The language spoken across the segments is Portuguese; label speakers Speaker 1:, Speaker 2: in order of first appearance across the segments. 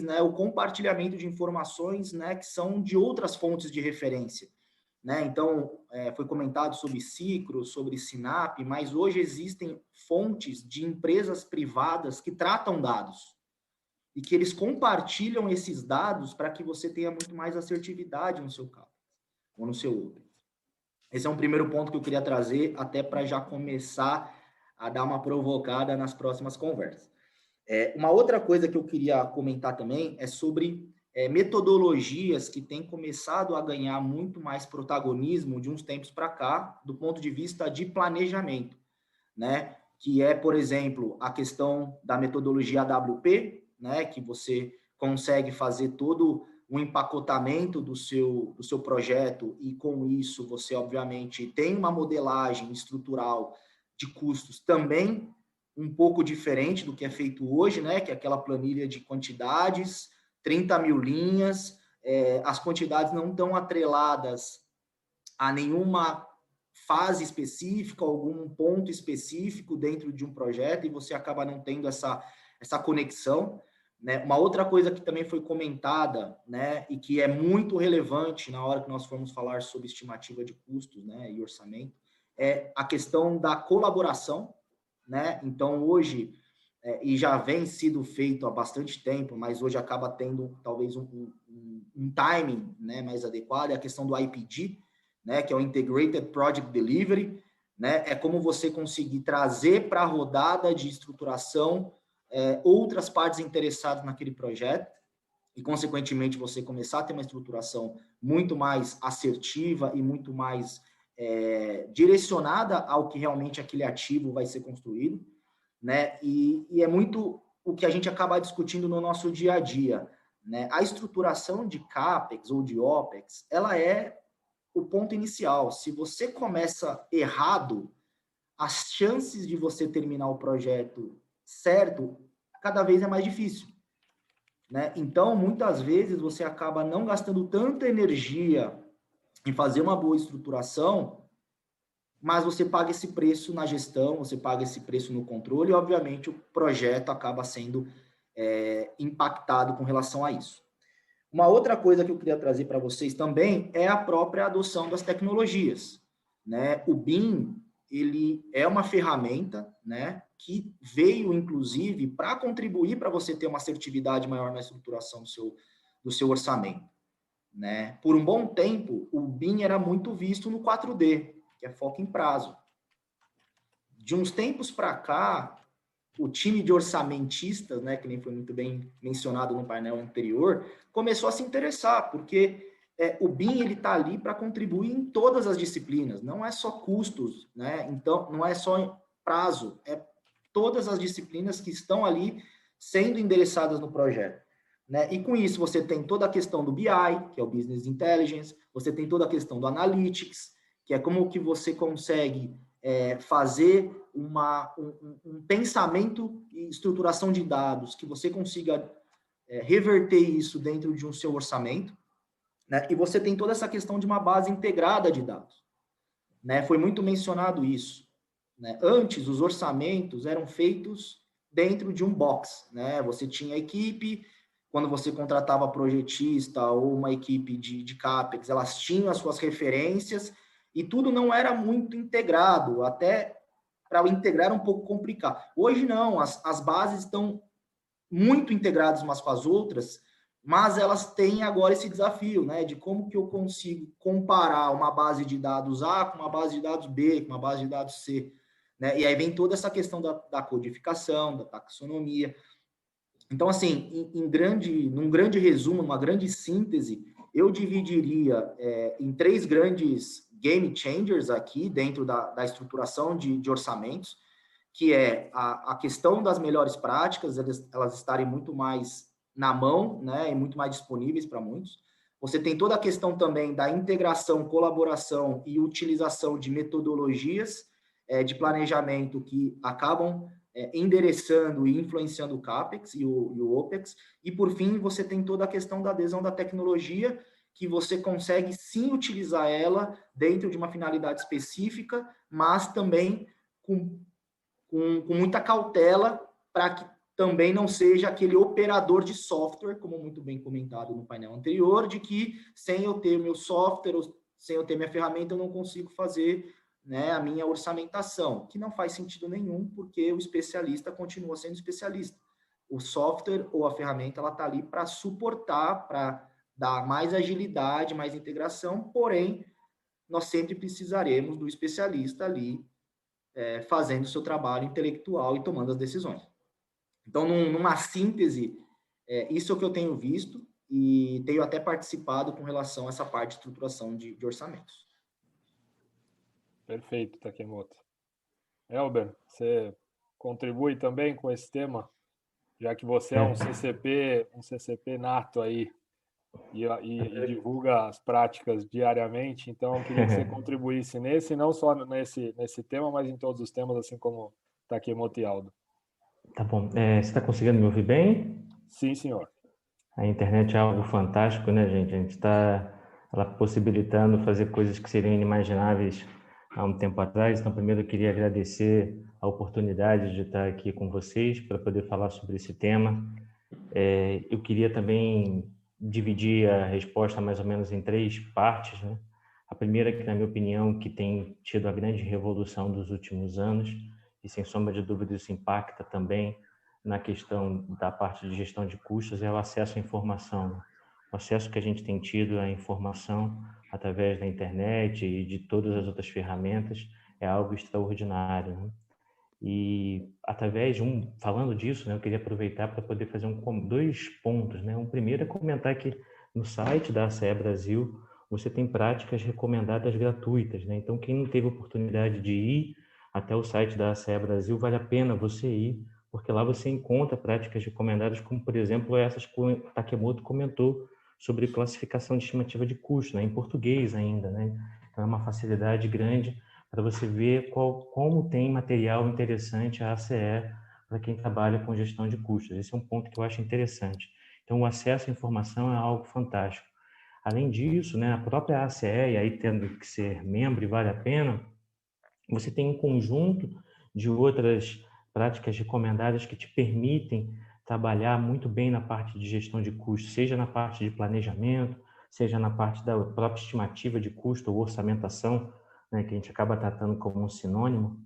Speaker 1: né, o compartilhamento de informações, né, que são de outras fontes de referência. Né? Então, foi comentado sobre Cicro, sobre Sinap, mas hoje existem fontes de empresas privadas que tratam dados e que eles compartilham esses dados para que você tenha muito mais assertividade no seu CAPEX ou no seu OPEX. Esse é um primeiro ponto que eu queria trazer, até para já começar a dar uma provocada nas próximas conversas. Uma outra coisa que eu queria comentar também é sobre metodologias que têm começado a ganhar muito mais protagonismo de uns tempos para cá, do ponto de vista de planejamento, né? Que é, por exemplo, a questão da metodologia AWP, né? Que você consegue fazer todo o empacotamento do seu projeto e, com isso, você, obviamente, tem uma modelagem estrutural de custos também um pouco diferente do que é feito hoje, né? Que é aquela planilha de quantidades, 30 mil linhas, as quantidades não estão atreladas a nenhuma fase específica, algum ponto específico dentro de um projeto, e você acaba não tendo essa conexão. Né? Uma outra coisa que também foi comentada, né, e que é muito relevante na hora que nós formos falar sobre estimativa de custos, né, e orçamento, é a questão da colaboração. Né? Então, hoje, e já vem sido feito há bastante tempo, mas hoje acaba tendo talvez um timing, né, mais adequado, é a questão do IPD, né, que é o Integrated Project Delivery, né, é como você conseguir trazer para a rodada de estruturação outras partes interessadas naquele projeto e, consequentemente, você começar a ter uma estruturação muito mais assertiva e muito mais direcionada ao que realmente aquele ativo vai ser construído, né? E é muito o que a gente acaba discutindo no nosso dia a dia, né? A estruturação de CAPEX ou de OPEX, ela é o ponto inicial. Se você começa errado, as chances de você terminar o projeto certo, cada vez é mais difícil. Né? Então, muitas vezes, você acaba não gastando tanta energia em fazer uma boa estruturação, mas você paga esse preço na gestão, você paga esse preço no controle, e, obviamente, o projeto acaba sendo impactado com relação a isso. Uma outra coisa que eu queria trazer para vocês também é a própria adoção das tecnologias. Né? O BIM, ele é uma ferramenta, né, que veio, inclusive, para contribuir para você ter uma assertividade maior na estruturação do seu orçamento. Né? Por um bom tempo, o BIM era muito visto no 4D, que é foco em prazo. De uns tempos para cá, o time de orçamentistas, né, que nem foi muito bem mencionado no painel anterior, começou a se interessar, porque o BIM ele está ali para contribuir em todas as disciplinas, não é só custos, né? Então, não é só prazo, é todas as disciplinas que estão ali sendo endereçadas no projeto. Né? E com isso você tem toda a questão do BI, que é o Business Intelligence, você tem toda a questão do Analytics, que é como que você consegue fazer um pensamento e estruturação de dados, que você consiga reverter isso dentro de um seu orçamento, né? E você tem toda essa questão de uma base integrada de dados. Né? Foi muito mencionado isso. Né? Antes, os orçamentos eram feitos dentro de um box. Né? Você tinha a equipe, quando você contratava projetista ou uma equipe de CAPEX, elas tinham as suas referências e tudo não era muito integrado, até para o integrar era um pouco complicado. Hoje não, as bases estão muito integradas umas com as outras, mas elas têm agora esse desafio, né, de como que eu consigo comparar uma base de dados A com uma base de dados B, com uma base de dados C, né, e aí vem toda essa questão da codificação, da taxonomia. Então, assim, num grande resumo, numa grande síntese, eu dividiria em 3 grandes game changers aqui dentro da estruturação de orçamentos, que é a questão das melhores práticas, elas estarem muito mais na mão, né, e muito mais disponíveis para muitos. Você tem toda a questão também da integração, colaboração e utilização de metodologias de planejamento que acabam endereçando e influenciando o CAPEX e o OPEX. E, por fim, você tem toda a questão da adesão da tecnologia, que você consegue, sim, utilizar ela dentro de uma finalidade específica, mas também com muita cautela para que também não seja aquele operador de software, como muito bem comentado no painel anterior, de que sem eu ter meu software, sem eu ter minha ferramenta, eu não consigo fazer, né, a minha orçamentação, que não faz sentido nenhum, porque o especialista continua sendo especialista. O software ou a ferramenta, ela está ali para suportar, para dar mais agilidade, mais integração, porém, nós sempre precisaremos do especialista ali fazendo o seu trabalho intelectual e tomando as decisões. Então, numa síntese, isso é o que eu tenho visto e tenho até participado com relação a essa parte de estruturação de orçamentos.
Speaker 2: Perfeito, Takemoto. Elber, você contribui também com esse tema, já que você é um CCP nato aí e divulga as práticas diariamente, então eu queria que você contribuísse nesse, não só nesse tema, mas em todos os temas, assim como Takemoto e Aldo.
Speaker 3: Tá bom. Você está conseguindo me ouvir bem?
Speaker 2: Sim, senhor.
Speaker 3: A internet é algo fantástico, né, gente? A gente está ela possibilitando fazer coisas que seriam inimagináveis há um tempo atrás. Então, primeiro eu queria agradecer a oportunidade de estar aqui com vocês para poder falar sobre esse tema. Eu queria também dividir a resposta mais ou menos em 3 partes, né? A primeira, que na minha opinião, que tem tido a grande revolução dos últimos anos, e sem sombra de dúvida isso impacta também na questão da parte de gestão de custos, é o acesso à informação. O acesso que a gente tem tido à informação através da internet e de todas as outras ferramentas é algo extraordinário, né? E através falando disso, né, eu queria aproveitar para poder fazer 2 pontos, né? Um primeiro é comentar que no site da ACE Brasil você tem práticas recomendadas gratuitas, né? Então quem não teve oportunidade de ir até o site da ACE Brasil, vale a pena você ir, porque lá você encontra práticas recomendadas, como por exemplo essas que o Takemoto comentou sobre classificação de estimativa de custo, né? Em português ainda, né? Então é uma facilidade grande para você ver como tem material interessante a ACE para quem trabalha com gestão de custos. Esse é um ponto que eu acho interessante. Então, o acesso à informação é algo fantástico. Além disso, né, a própria ACE, e aí tendo que ser membro e vale a pena, você tem um conjunto de outras práticas recomendadas que te permitem trabalhar muito bem na parte de gestão de custos, seja na parte de planejamento, seja na parte da própria estimativa de custo ou orçamentação, né, que a gente acaba tratando como um sinônimo,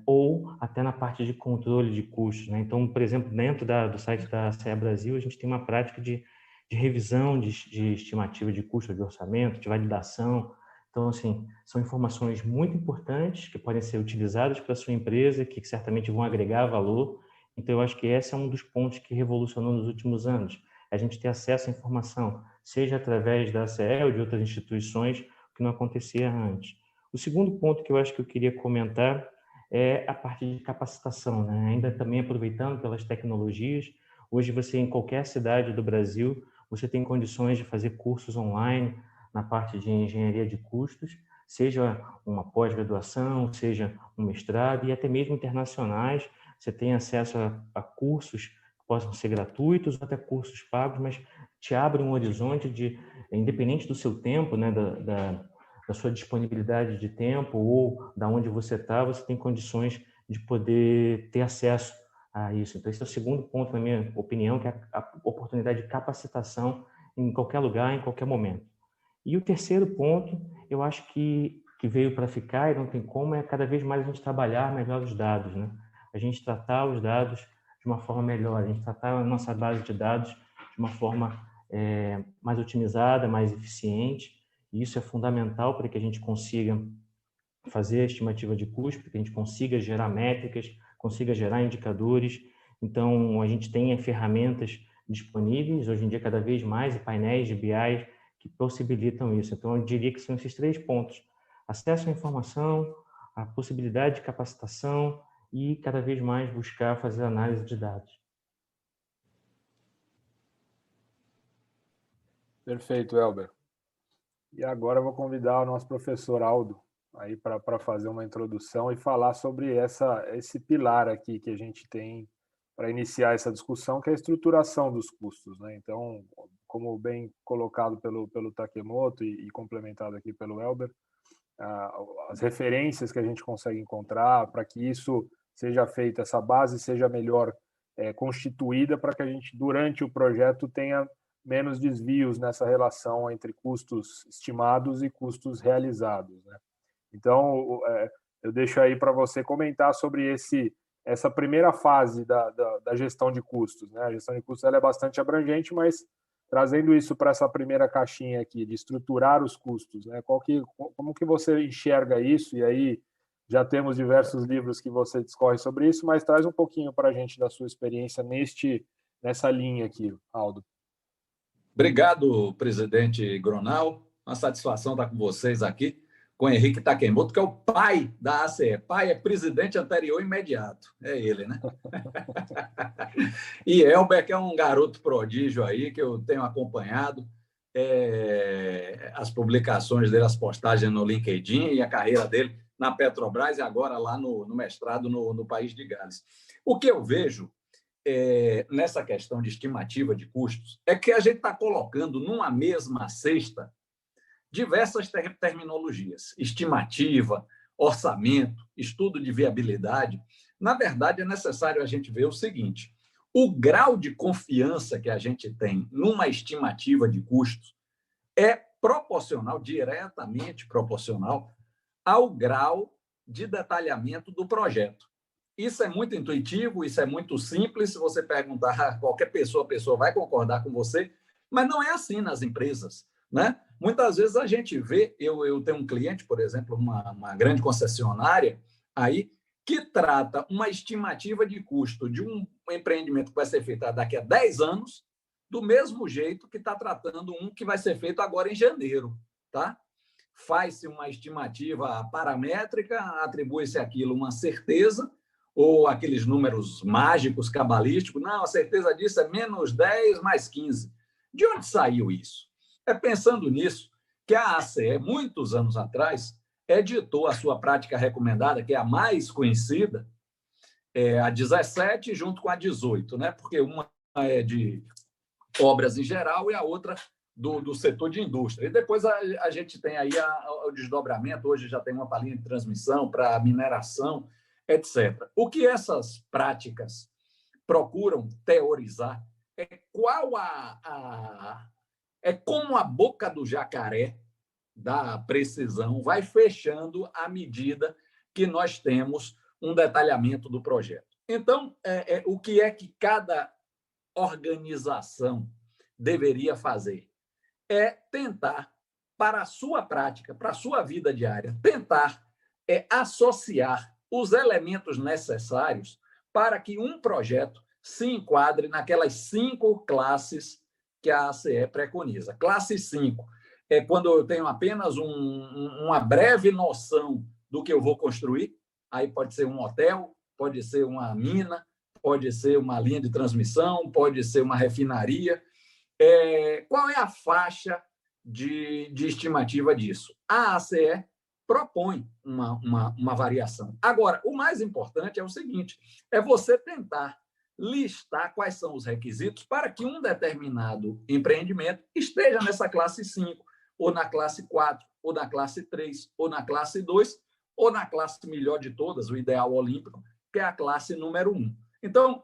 Speaker 3: ou até na parte de controle de custos, né? Então, por exemplo, dentro do site da CE Brasil, a gente tem uma prática de revisão de estimativa de custo de orçamento, de validação. Então, assim, são informações muito importantes que podem ser utilizadas para a sua empresa, que certamente vão agregar valor. Então, eu acho que esse é um dos pontos que revolucionou nos últimos anos. A gente ter acesso à informação, seja através da ACE ou de outras instituições, que não acontecia antes. O segundo ponto que eu acho que eu queria comentar é a parte de capacitação, né? Ainda também aproveitando pelas tecnologias, hoje você em qualquer cidade do Brasil, você tem condições de fazer cursos online na parte de engenharia de custos, seja uma pós-graduação, seja um mestrado e até mesmo internacionais. Você tem acesso a cursos que possam ser gratuitos ou até cursos pagos, mas te abre um horizonte de, independente do seu tempo, né, da sua disponibilidade de tempo ou da onde você está, você tem condições de poder ter acesso a isso. Então, esse é o segundo ponto, na minha opinião, que é a oportunidade de capacitação em qualquer lugar, em qualquer momento. E o terceiro ponto, eu acho que veio para ficar e não tem como, é cada vez mais a gente trabalhar melhor os dados, né? A gente tratar os dados de uma forma melhor, a gente tratar a nossa base de dados de uma forma mais otimizada, mais eficiente. E isso é fundamental para que a gente consiga fazer a estimativa de custo, para que a gente consiga gerar métricas, consiga gerar indicadores. Então, a gente tem ferramentas disponíveis, hoje em dia cada vez mais, e painéis de BI que possibilitam isso. Então, eu diria que são esses 3 pontos: acesso à informação, a possibilidade de capacitação e cada vez mais buscar fazer análise de dados.
Speaker 2: Perfeito, Elber. E agora eu vou convidar o nosso professor Aldo aí para fazer uma introdução e falar sobre esse pilar aqui que a gente tem para iniciar essa discussão, que é a estruturação dos custos, né? Então, como bem colocado pelo Takemoto e complementado aqui pelo Elber, as referências que a gente consegue encontrar para que isso seja feito, essa base seja melhor constituída para que a gente, durante o projeto, tenha menos desvios nessa relação entre custos estimados e custos realizados, né? Então, eu deixo aí para você comentar sobre essa primeira fase da gestão de custos, né? A gestão de custos ela é bastante abrangente, mas trazendo isso para essa primeira caixinha aqui, de estruturar os custos, né? Como que você enxerga isso? E aí já temos diversos livros que você discorre sobre isso, mas traz um pouquinho para a gente da sua experiência nessa linha aqui, Aldo.
Speaker 4: Obrigado, presidente Gronal. Uma satisfação estar com vocês aqui, com o Henrique Takemoto, que é o pai da ACE. Pai é presidente anterior imediato. É ele, né? E Elber, que é um garoto prodígio aí, que eu tenho acompanhado as publicações dele, as postagens no LinkedIn e a carreira dele na Petrobras e agora lá no mestrado no País de Gales. O que eu vejo nessa questão de estimativa de custos é que a gente está colocando numa mesma cesta diversas terminologias: estimativa, orçamento, estudo de viabilidade. Na verdade, é necessário a gente ver o seguinte: o grau de confiança que a gente tem numa estimativa de custos é proporcional, diretamente proporcional, ao grau de detalhamento do projeto. Isso é muito intuitivo, isso é muito simples. Se você perguntar a qualquer pessoa, a pessoa vai concordar com você, mas não é assim nas empresas, né? Muitas vezes a gente vê, eu tenho um cliente, por exemplo, uma grande concessionária aí, que trata uma estimativa de custo de um empreendimento que vai ser feito daqui a 10 anos, do mesmo jeito que está tratando um que vai ser feito agora em janeiro, tá? Faz-se uma estimativa paramétrica, atribui-se aquilo uma certeza, ou aqueles números mágicos, cabalísticos. Não, a certeza disso é menos 10 mais 15. De onde saiu isso? É pensando nisso que a ACE, muitos anos atrás, editou a sua prática recomendada, que é a mais conhecida, a 17 junto com a 18, né? Porque uma é de obras em geral e a outra do setor de indústria. E depois a gente tem aí o desdobramento, hoje já tem uma para linha de transmissão, para mineração, etc. O que essas práticas procuram teorizar é como a boca do jacaré da precisão vai fechando à medida que nós temos um detalhamento do projeto. Então, o que é que cada organização deveria fazer? É tentar, para a sua prática, para a sua vida diária, tentar associar os elementos necessários para que um projeto se enquadre naquelas 5 classes que a ACE preconiza. Classe 5 é quando eu tenho apenas uma breve noção do que eu vou construir. Aí pode ser um hotel, pode ser uma mina, pode ser uma linha de transmissão, pode ser uma refinaria. Qual é a faixa de estimativa disso? A ACE propõe uma variação. Agora, o mais importante é o seguinte: é você tentar listar quais são os requisitos para que um determinado empreendimento esteja nessa classe 5, ou na classe 4, ou na classe 3, ou na classe 2, ou na classe melhor de todas, o ideal olímpico, que é a classe número 1. Então,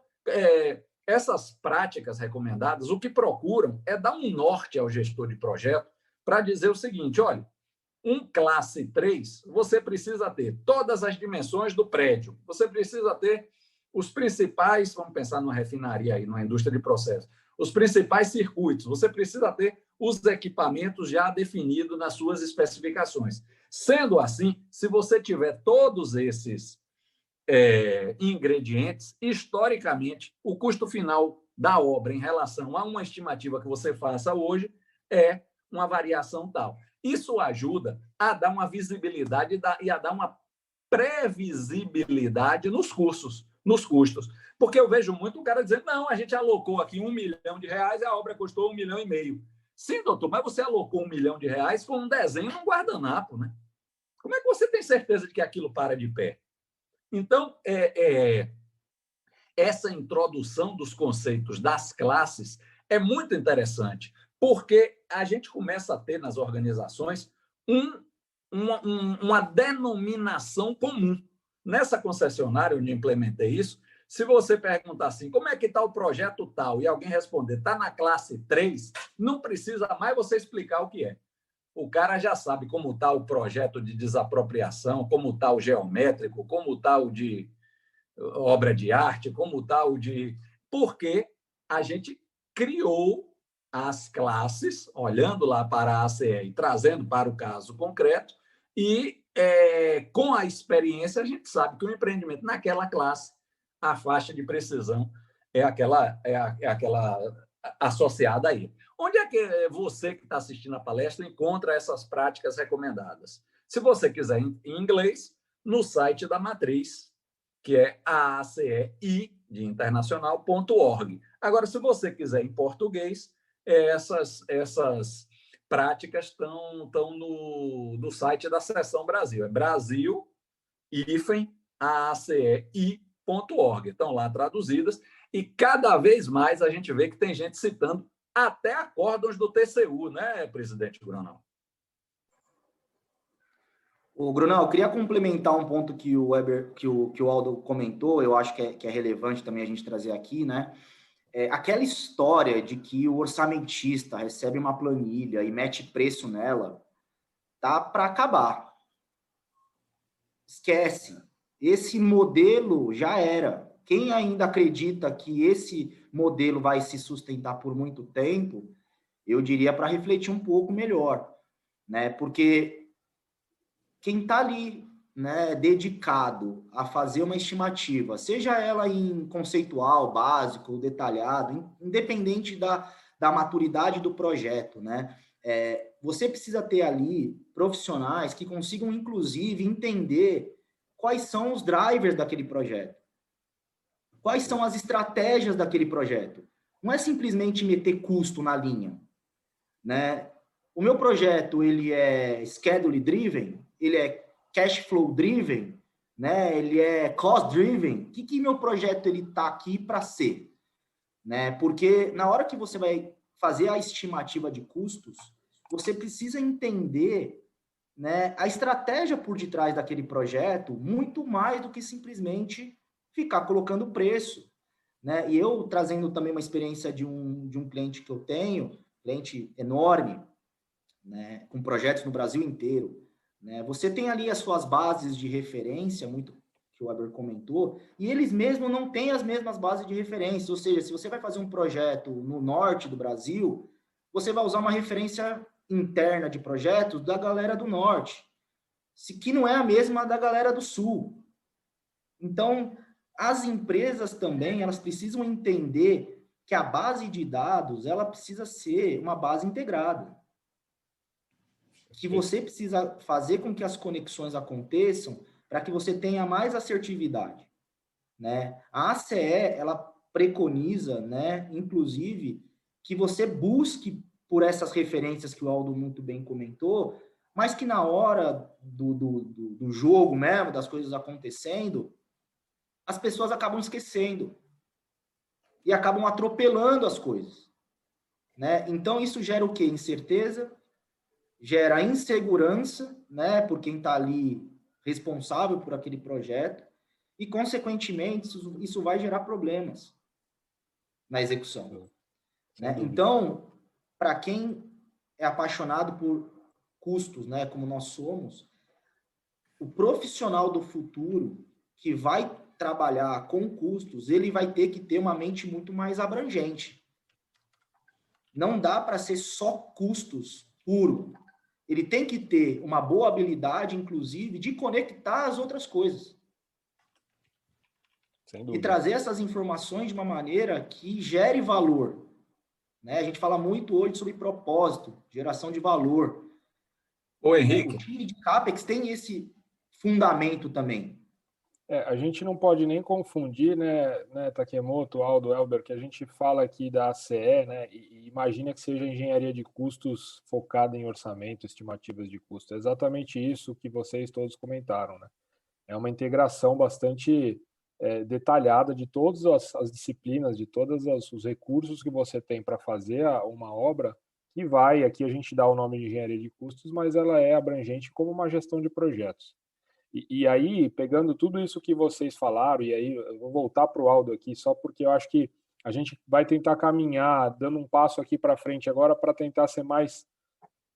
Speaker 4: essas práticas recomendadas, o que procuram é dar um norte ao gestor de projeto para dizer o seguinte: olha, um classe 3, você precisa ter todas as dimensões do prédio, você precisa ter os principais, vamos pensar numa refinaria aí, numa indústria de processo, os principais circuitos, você precisa ter os equipamentos já definidos nas suas especificações. Sendo assim, se você tiver todos esses ingredientes, historicamente, o custo final da obra em relação a uma estimativa que você faça hoje é uma variação tal. Isso ajuda a dar uma visibilidade e a dar uma previsibilidade nos custos. Porque eu vejo muito o cara dizendo: não, a gente alocou aqui R$1 milhão e a obra custou R$1,5 milhão. Sim, doutor, mas você alocou R$1 milhão com um desenho num guardanapo, né? Como é que você tem certeza de que aquilo para de pé? Então, essa introdução dos conceitos das classes é muito interessante, porque a gente começa a ter nas organizações uma denominação comum. Nessa concessionária onde implementei isso, Se você perguntar assim, como é que está o projeto tal, e alguém responder, está na classe 3, não precisa mais você explicar o que é. O cara já sabe como está o projeto de desapropriação, como está o geométrico, como está o de obra de arte, como está o de... Porque a gente criou as classes, olhando lá para a ACE e trazendo para o caso concreto, e com a experiência a gente sabe que o empreendimento naquela classe, a faixa de precisão é aquela associada a ele. Onde é que você que está assistindo a palestra encontra essas práticas recomendadas? Se você quiser em inglês, no site da Matriz, que é AACEI de internacional.org. Agora, se você quiser em português, essas práticas estão no site da Seção Brasil. É brasil-aacei.org. Estão lá traduzidas e cada vez mais a gente vê que tem gente citando até acórdãos do TCU, né, presidente Brunão?
Speaker 1: O Brunão, eu queria complementar um ponto que o Weber, que o Aldo comentou, eu acho que é relevante também a gente trazer aqui, né? Aquela história de que o orçamentista recebe uma planilha e mete preço nela, tá para acabar. Esquece. Esse modelo já era. Quem ainda acredita que esse modelo vai se sustentar por muito tempo, eu diria para refletir um pouco melhor, né? Porque quem está ali, né, dedicado a fazer uma estimativa, seja ela em conceitual, básico, detalhado, independente da maturidade do projeto, né? Você precisa ter ali profissionais que consigam, inclusive, entender quais são os drivers daquele projeto, quais são as estratégias daquele projeto. Não é simplesmente meter custo na linha, né? O meu projeto, ele é schedule driven, ele é cash flow driven, né? Ele é cost driven. O que meu projeto ele tá aqui para ser, né? Porque na hora que você vai fazer a estimativa de custos, você precisa entender, né, a estratégia por detrás daquele projeto, muito mais do que simplesmente ficar colocando preço, né? E eu trazendo também uma experiência de um cliente que eu tenho, cliente enorme, né, com projetos no Brasil inteiro, né? Você tem ali as suas bases de referência, muito que o Weber comentou, e eles mesmos não têm as mesmas bases de referência, ou seja, se você vai fazer um projeto no norte do Brasil, você vai usar uma referência interna de projetos da galera do norte, que não é a mesma da galera do sul. Então, as empresas também, elas precisam entender que a base de dados, ela precisa ser uma base integrada. Que você precisa fazer com que as conexões aconteçam para que você tenha mais assertividade, né? A ACE, ela preconiza, né, inclusive, que você busque por essas referências que o Aldo muito bem comentou, mas que na hora do jogo mesmo, das coisas acontecendo, as pessoas acabam esquecendo e acabam atropelando as coisas, né? Então, isso gera o quê? Incerteza, gera insegurança, né, por quem está ali responsável por aquele projeto, e, consequentemente, isso vai gerar problemas na execução. Né? Então, para quem é apaixonado por custos, né, como nós somos, o profissional do futuro que vai trabalhar com custos, ele vai ter que ter uma mente muito mais abrangente. Não dá para ser só custos puro. Ele tem que ter uma boa habilidade, inclusive, de conectar as outras coisas. E trazer essas informações de uma maneira que gere valor. Né? A gente fala muito hoje sobre propósito, geração de valor.
Speaker 4: Ô, Henrique.
Speaker 1: O time de CAPEX tem esse fundamento também.
Speaker 2: A gente não pode nem confundir, né, Takemoto, Aldo, Elber, que a gente fala aqui da ACE, né, e imagina que seja engenharia de custos focada em orçamento, estimativas de custo. É exatamente isso que vocês todos comentaram, né? É uma integração bastante detalhada de todas as disciplinas, de todos os recursos que você tem para fazer uma obra, que vai, aqui a gente dá o nome de engenharia de custos, mas ela é abrangente como uma gestão de projetos. E aí, pegando tudo isso que vocês falaram, e aí eu vou voltar para o Aldo aqui, só porque eu acho que a gente vai tentar caminhar, dando um passo aqui para frente agora, para tentar ser mais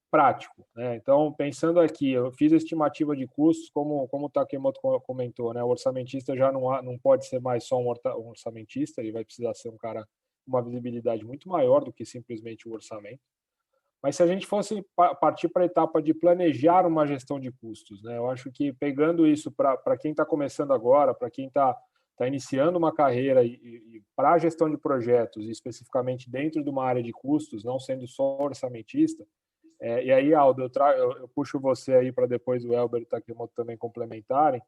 Speaker 2: prático, né? Então, pensando aqui, eu fiz a estimativa de custos, como o Takemoto comentou, né? O orçamentista já não pode ser mais só um orçamentista, ele vai precisar ser um cara com uma visibilidade muito maior do que simplesmente o orçamento. Mas se a gente fosse partir para a etapa de planejar uma gestão de custos, né? Eu acho que pegando isso para quem está começando agora, para quem está iniciando uma carreira e para a gestão de projetos, especificamente dentro de uma área de custos, não sendo só orçamentista, e aí, Aldo, eu puxo você aí para depois o Elber e o Takemoto também complementarem.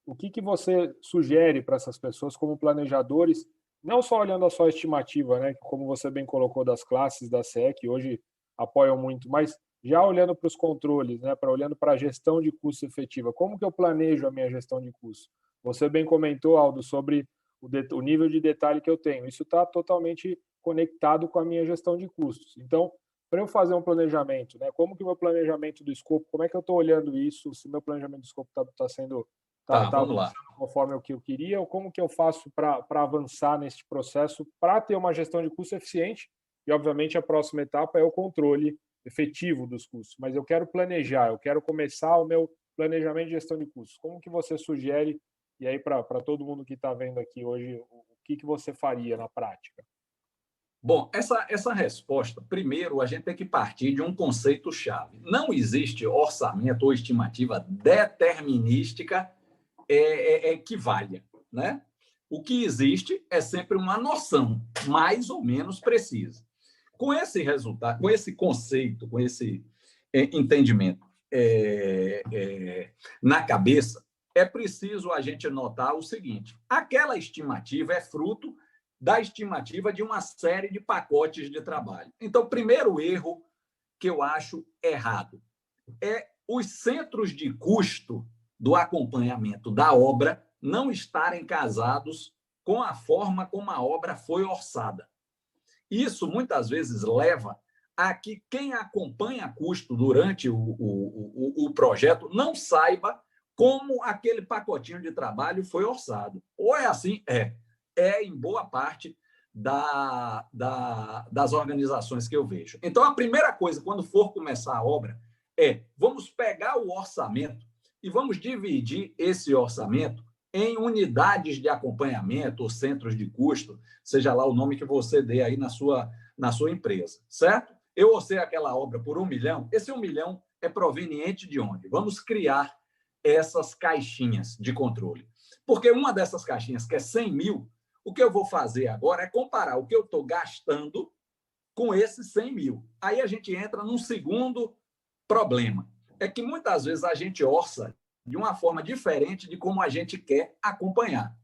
Speaker 2: O que você sugere para essas pessoas como planejadores, não só olhando a sua estimativa, né, como você bem colocou, das classes da SEC, que hoje apoiam muito, mas já olhando para os controles, né, olhando para a gestão de custos efetiva, como que eu planejo a minha gestão de custos? Você bem comentou, Aldo, sobre o nível de detalhe que eu tenho. Isso está totalmente conectado com a minha gestão de custos. Então, para eu fazer um planejamento, né? Como que o meu planejamento do escopo, como é que eu estou olhando isso, se meu planejamento do escopo está sendo
Speaker 4: vamos lá.
Speaker 2: conforme o que eu queria, ou como que eu faço para avançar nesse processo, para ter uma gestão de custo eficiente, e obviamente a próxima etapa é o controle efetivo dos custos, mas eu quero planejar, eu quero começar o meu planejamento de gestão de custos. Como que você sugere, e aí para todo mundo que está vendo aqui hoje, o que você faria na prática?
Speaker 4: Bom, essa resposta, primeiro, a gente tem que partir de um conceito-chave. Não existe orçamento ou estimativa determinística que valha, né? O que existe é sempre uma noção mais ou menos precisa. Com esse resultado, com esse conceito, com esse entendimento na cabeça, é preciso a gente notar o seguinte: aquela estimativa é fruto da estimativa de uma série de pacotes de trabalho. Então, o primeiro erro que eu acho errado é os centros de custo do acompanhamento da obra não estarem casados com a forma como a obra foi orçada. Isso, muitas vezes, leva a que quem acompanha custo durante o projeto não saiba como aquele pacotinho de trabalho foi orçado. Ou é assim? Em boa parte das organizações que eu vejo. Então, a primeira coisa, quando for começar a obra, vamos pegar o orçamento e vamos dividir esse orçamento em unidades de acompanhamento ou centros de custo, seja lá o nome que você dê aí na sua empresa, certo? Eu orcei aquela obra por 1 milhão, esse 1 milhão é proveniente de onde? Vamos criar essas caixinhas de controle. Porque uma dessas caixinhas, que é 100 mil, o que eu vou fazer agora é comparar o que eu estou gastando com esses 100 mil. Aí a gente entra num segundo problema. É que muitas vezes a gente orça de uma forma diferente de como a gente quer acompanhar.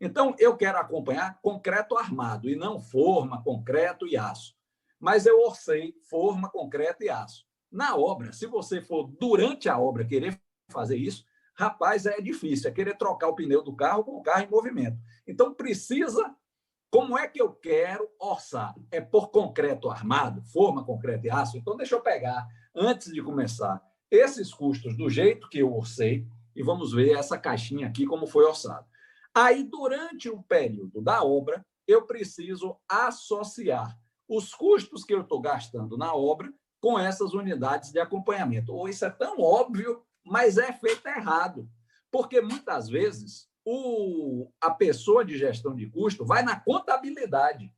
Speaker 4: Então, eu quero acompanhar concreto armado e não forma, concreto e aço. Mas eu orcei forma, concreto e aço. Na obra, se você for durante a obra querer fazer isso, rapaz, é difícil, é querer trocar o pneu do carro com o carro em movimento. Então, precisa... Como é que eu quero orçar? É por concreto armado, forma, concreto e aço? Então, deixa eu pegar, antes de começar, esses custos do jeito que eu orcei e vamos ver essa caixinha aqui como foi orçado. Aí, durante o período da obra, eu preciso associar os custos que eu estou gastando na obra com essas unidades de acompanhamento. Ou isso é tão óbvio, mas é feito errado. Porque, muitas vezes, a pessoa de gestão de custo vai na contabilidade.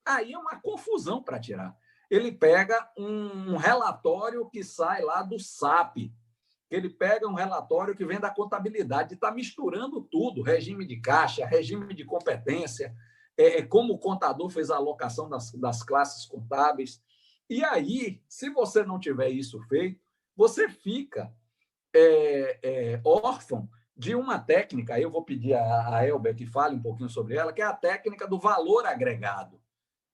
Speaker 4: Aí é uma confusão para tirar. Ele pega um relatório que sai lá do SAP, ele pega um relatório que vem da contabilidade, está misturando tudo, regime de caixa, regime de competência, como o contador fez a alocação das classes contábeis. E aí, se você não tiver isso feito, você fica órfão de uma técnica, aí eu vou pedir a Elber que fale um pouquinho sobre ela, que é a técnica do valor agregado,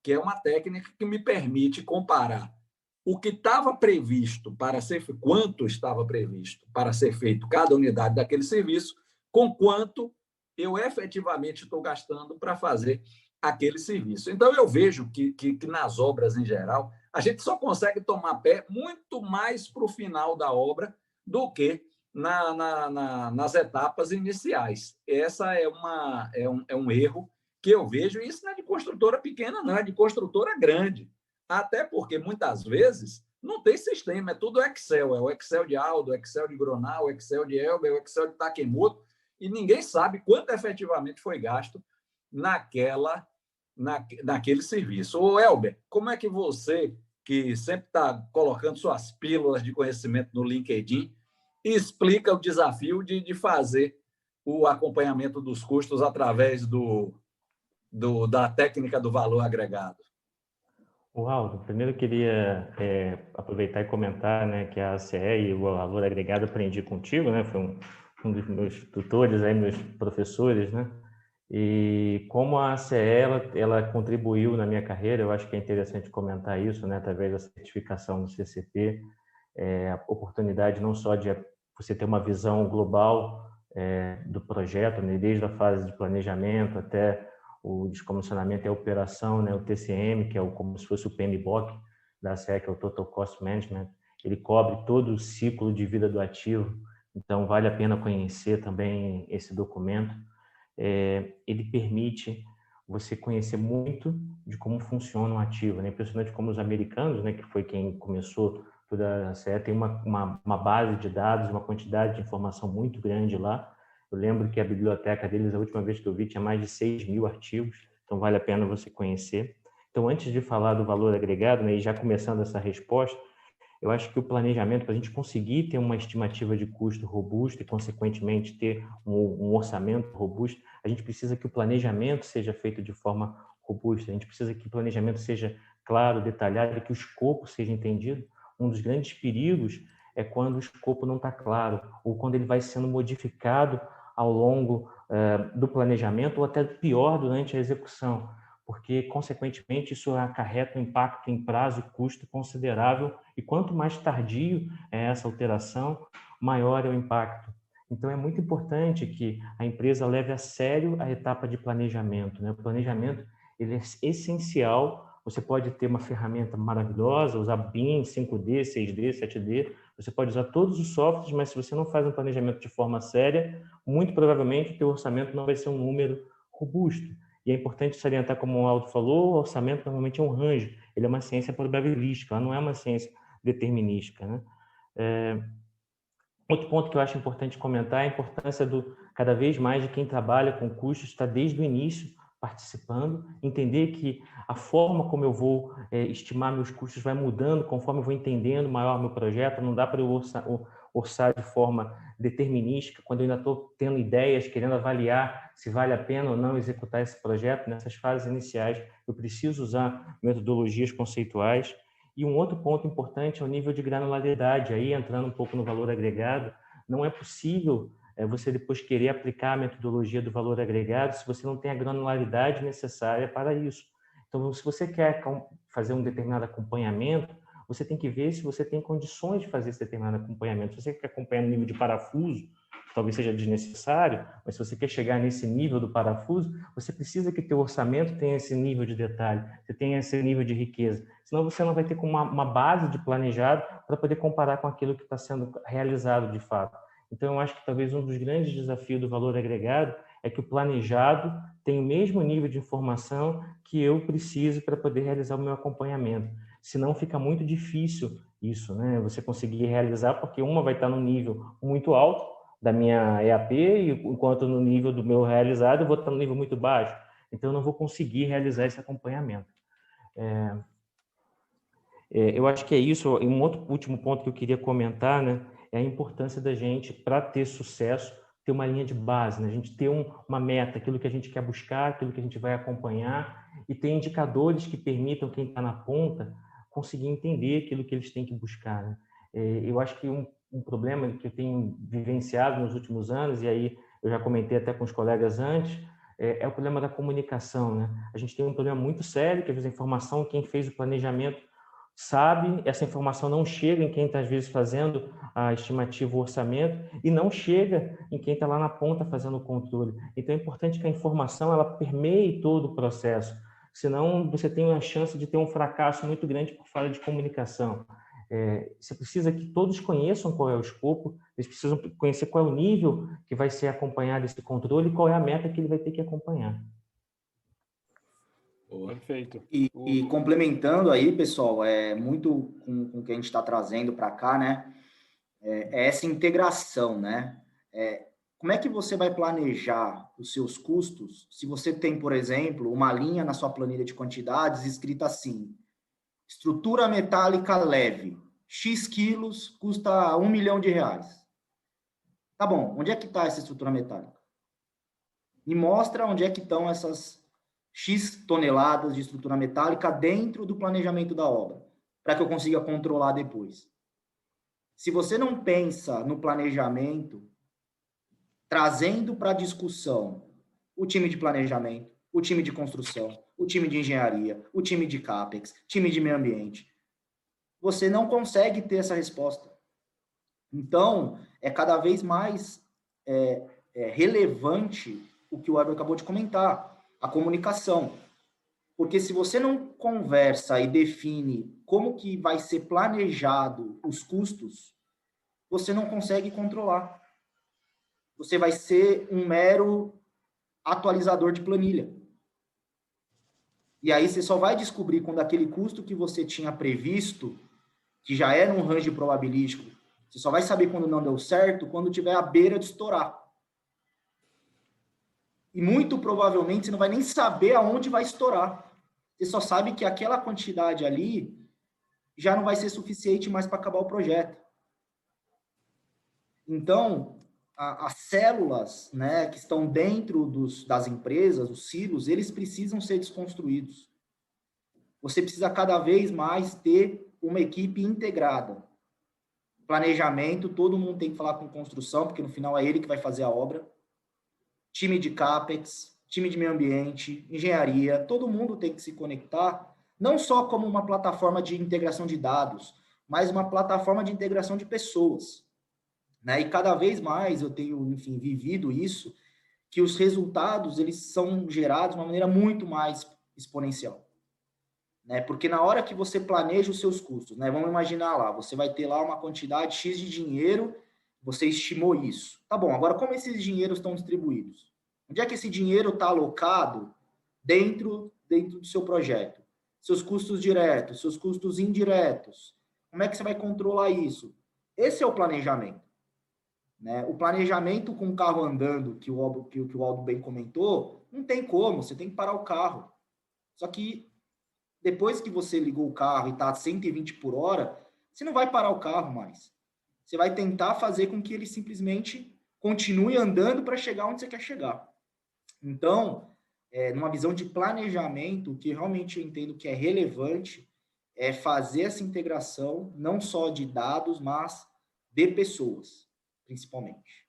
Speaker 4: que é uma técnica que me permite comparar o que estava previsto para ser, quanto estava previsto para ser feito cada unidade daquele serviço, com quanto eu efetivamente estou gastando para fazer aquele serviço. Então, eu vejo que nas obras em geral, a gente só consegue tomar pé muito mais para o final da obra do que nas etapas iniciais. Essa é um erro que eu vejo, e isso não é de construtora pequena, não, é de construtora grande. Até porque, muitas vezes, não tem sistema, é tudo Excel. É o Excel de Aldo, o Excel de Gronal, o Excel de Elber, o Excel de Takemoto, e ninguém sabe quanto efetivamente foi gasto naquele serviço. Ô, Elber, como é que você, que sempre está colocando suas pílulas de conhecimento no LinkedIn, explica o desafio de fazer o acompanhamento dos custos através da técnica do valor agregado?
Speaker 3: Aldo, primeiro eu queria aproveitar e comentar, né, que a ACE e o valor agregado eu aprendi contigo, né, foi um dos meus tutores, aí, meus professores, né, e como a ACE ela contribuiu na minha carreira, eu acho que é interessante comentar isso, né, através da certificação do CCP, a oportunidade não só de você ter uma visão global do projeto, né, desde a fase de planejamento até o descomissionamento e a operação, né, o TCM, que é como se fosse o PMBOK da ACE, que é o Total Cost Management, ele cobre todo o ciclo de vida do ativo, então vale a pena conhecer também esse documento. Ele permite você conhecer muito de como funciona um ativo, né? Impressionante como os americanos, né, que foi quem começou toda a ACE, tem uma base de dados, uma quantidade de informação muito grande lá. Eu lembro que a biblioteca deles, a última vez que eu vi, tinha mais de 6.000 artigos, então vale a pena você conhecer. Então, antes de falar do valor agregado, né, e já começando essa resposta, eu acho que o planejamento, para a gente conseguir ter uma estimativa de custo robusta e, consequentemente, ter um orçamento robusto, a gente precisa que o planejamento seja feito de forma robusta, a gente precisa que o planejamento seja claro, detalhado, e que o escopo seja entendido. Um dos grandes perigos é quando o escopo não está claro, ou quando ele vai sendo modificado ao longo do planejamento, ou até pior, durante a execução, porque, consequentemente, isso acarreta um impacto em prazo e custo considerável, e quanto mais tardio é essa alteração, maior é o impacto. Então, é muito importante que a empresa leve a sério a etapa de planejamento, né? O planejamento ele é essencial. Você pode ter uma ferramenta maravilhosa, usar BIM, 5D, 6D, 7D, você pode usar todos os softwares, mas se você não faz um planejamento de forma séria, muito provavelmente o teu orçamento não vai ser um número robusto. E é importante salientar, como o Aldo falou, o orçamento normalmente é um range, ele é uma ciência probabilística, ela não é uma ciência determinística, né? Outro ponto que eu acho importante comentar é a importância cada vez mais de quem trabalha com custos estar desde o início participando, entender que a forma como eu vou estimar meus custos vai mudando conforme eu vou entendendo maior meu projeto, não dá para eu orçar de forma determinística, quando eu ainda estou tendo ideias, querendo avaliar se vale a pena ou não executar esse projeto. Nessas fases iniciais, eu preciso usar metodologias conceituais. E um outro ponto importante é o nível de granularidade. Aí, entrando um pouco no valor agregado, não é possível você depois querer aplicar a metodologia do valor agregado se você não tem a granularidade necessária para isso. Então, se você quer fazer um determinado acompanhamento, você tem que ver se você tem condições de fazer esse determinado acompanhamento. Se você quer acompanhar no nível de parafuso, talvez seja desnecessário, mas se você quer chegar nesse nível do parafuso, você precisa que teu orçamento tenha esse nível de detalhe, você tenha esse nível de riqueza. Senão você não vai ter uma base de planejado para poder comparar com aquilo que está sendo realizado de fato. Então, eu acho que talvez um dos grandes desafios do valor agregado é que o planejado tem o mesmo nível de informação que eu preciso para poder realizar o meu acompanhamento. Senão fica muito difícil isso, né? Você conseguir realizar, porque uma vai estar no nível muito alto da minha EAP, enquanto no nível do meu realizado eu vou estar no nível muito baixo. Então, eu não vou conseguir realizar esse acompanhamento. Eu acho que é isso. E um outro último ponto que eu queria comentar, né, é a importância da gente, para ter sucesso, ter uma linha de base, né? A gente ter uma meta, aquilo que a gente quer buscar, aquilo que a gente vai acompanhar, e ter indicadores que permitam quem está na ponta conseguir entender aquilo que eles têm que buscar, né? Eu acho que um problema que eu tenho vivenciado nos últimos anos, e aí eu já comentei até com os colegas antes, é o problema da comunicação, né? A gente tem um problema muito sério, que às vezes a informação, quem fez o planejamento sabe, essa informação não chega em quem está, às vezes, fazendo a estimativa, o orçamento, e não chega em quem está lá na ponta fazendo o controle. Então, é importante que a informação ela permeie todo o processo, senão você tem a chance de ter um fracasso muito grande por falta de comunicação. Você precisa que todos conheçam qual é o escopo, eles precisam conhecer qual é o nível que vai ser acompanhado esse controle e qual é a meta que ele vai ter que acompanhar.
Speaker 2: Perfeito.
Speaker 1: E complementando aí, pessoal, muito com o que a gente está trazendo para cá, né? Essa integração, né? Como é que você vai planejar os seus custos se você tem, por exemplo, uma linha na sua planilha de quantidades escrita assim: estrutura metálica leve, X quilos, custa R$1 milhão. Tá bom, onde é que está essa estrutura metálica? Me mostra onde é que estão essas X toneladas de estrutura metálica dentro do planejamento da obra, para que eu consiga controlar depois. Se você não pensa no planejamento, trazendo para a discussão o time de planejamento, o time de construção, o time de engenharia, o time de CAPEX, time de meio ambiente, você não consegue ter essa resposta. Então, é cada vez mais relevante o que o Weber acabou de comentar, a comunicação. Porque se você não conversa e define como que vai ser planejado os custos, você não consegue controlar. Você vai ser um mero atualizador de planilha. E aí você só vai descobrir quando aquele custo que você tinha previsto, que já era um range probabilístico, você só vai saber quando não deu certo, quando tiver à beira de estourar. E muito provavelmente você não vai nem saber aonde vai estourar. Você só sabe que aquela quantidade ali já não vai ser suficiente mais para acabar o projeto. Então, as células, né, que estão dentro das empresas, os silos, eles precisam ser desconstruídos. Você precisa cada vez mais ter uma equipe integrada. Planejamento, todo mundo tem que falar com construção, porque no final é ele que vai fazer a obra. Time de CAPEX, time de meio ambiente, engenharia, todo mundo tem que se conectar, não só como uma plataforma de integração de dados, mas uma plataforma de integração de pessoas. Né? E cada vez mais eu tenho, enfim, vivido isso, que os resultados eles são gerados de uma maneira muito mais exponencial. Né? Porque na hora que você planeja os seus custos, né? Vamos imaginar lá, você vai ter lá uma quantidade X de dinheiro, você estimou isso. Tá bom, agora como esses dinheiros estão distribuídos? Onde é que esse dinheiro está alocado dentro do seu projeto? Seus custos diretos, seus custos indiretos. Como é que você vai controlar isso? Esse é o planejamento. Né? O planejamento com o carro andando, que o Aldo bem comentou, não tem como, você tem que parar o carro. Só que depois que você ligou o carro e está a 120 por hora, você não vai parar o carro mais. Você vai tentar fazer com que ele simplesmente continue andando para chegar onde você quer chegar. Então, numa visão de planejamento, o que realmente eu entendo que é relevante é fazer essa integração, não só de dados, mas de pessoas, principalmente.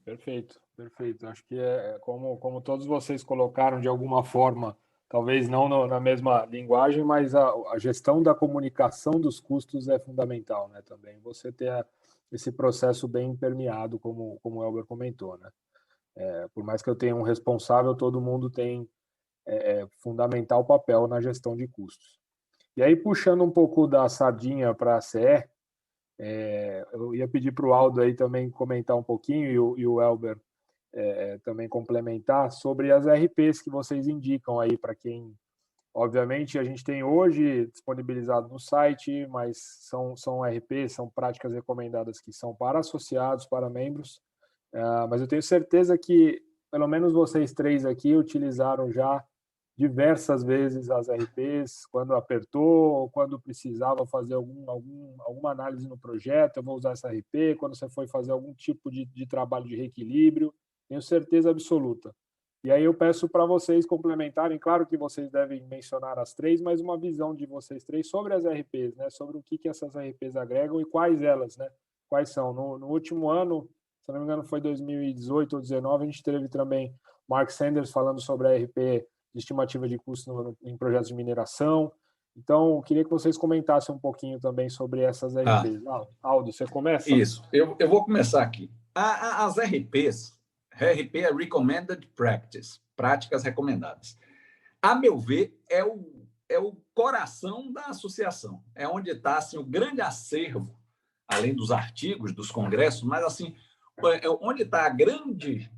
Speaker 2: Perfeito, perfeito. Acho que como todos vocês colocaram de alguma forma, talvez não na mesma linguagem, mas a gestão da comunicação dos custos é fundamental, né? Também você ter esse processo bem permeado, como o Elber comentou, né? Por mais que eu tenha um responsável, todo mundo tem fundamental papel na gestão de custos. E aí, puxando um pouco da sardinha para a CE, eu ia pedir para o Aldo aí também comentar um pouquinho e o Elber também complementar sobre as RPs que vocês indicam aí para quem, obviamente, a gente tem hoje disponibilizado no site, mas são RPs, são práticas recomendadas que são para associados, para membros, mas eu tenho certeza que pelo menos vocês três aqui utilizaram já diversas vezes as RPs, quando apertou, quando precisava fazer alguma análise no projeto, eu vou usar essa RP, quando você foi fazer algum tipo de trabalho de reequilíbrio, tenho certeza absoluta. E aí eu peço para vocês complementarem, claro que vocês devem mencionar as três, mas uma visão de vocês três sobre as RPs, né? Sobre o que essas RPs agregam e quais elas, né? Quais são. No último ano, se não me engano foi 2018 ou 2019, a gente teve também Mark Sanders falando sobre a RP de estimativa de custo em projetos de mineração. Então, eu queria que vocês comentassem um pouquinho também sobre essas RPs. Aldo, você começa?
Speaker 4: Isso, eu vou começar aqui. As RPs, RP é Recommended Practice, práticas recomendadas. A meu ver, é o coração da associação. É onde está assim, o grande acervo, além dos artigos, dos congressos, mas assim, onde está a grande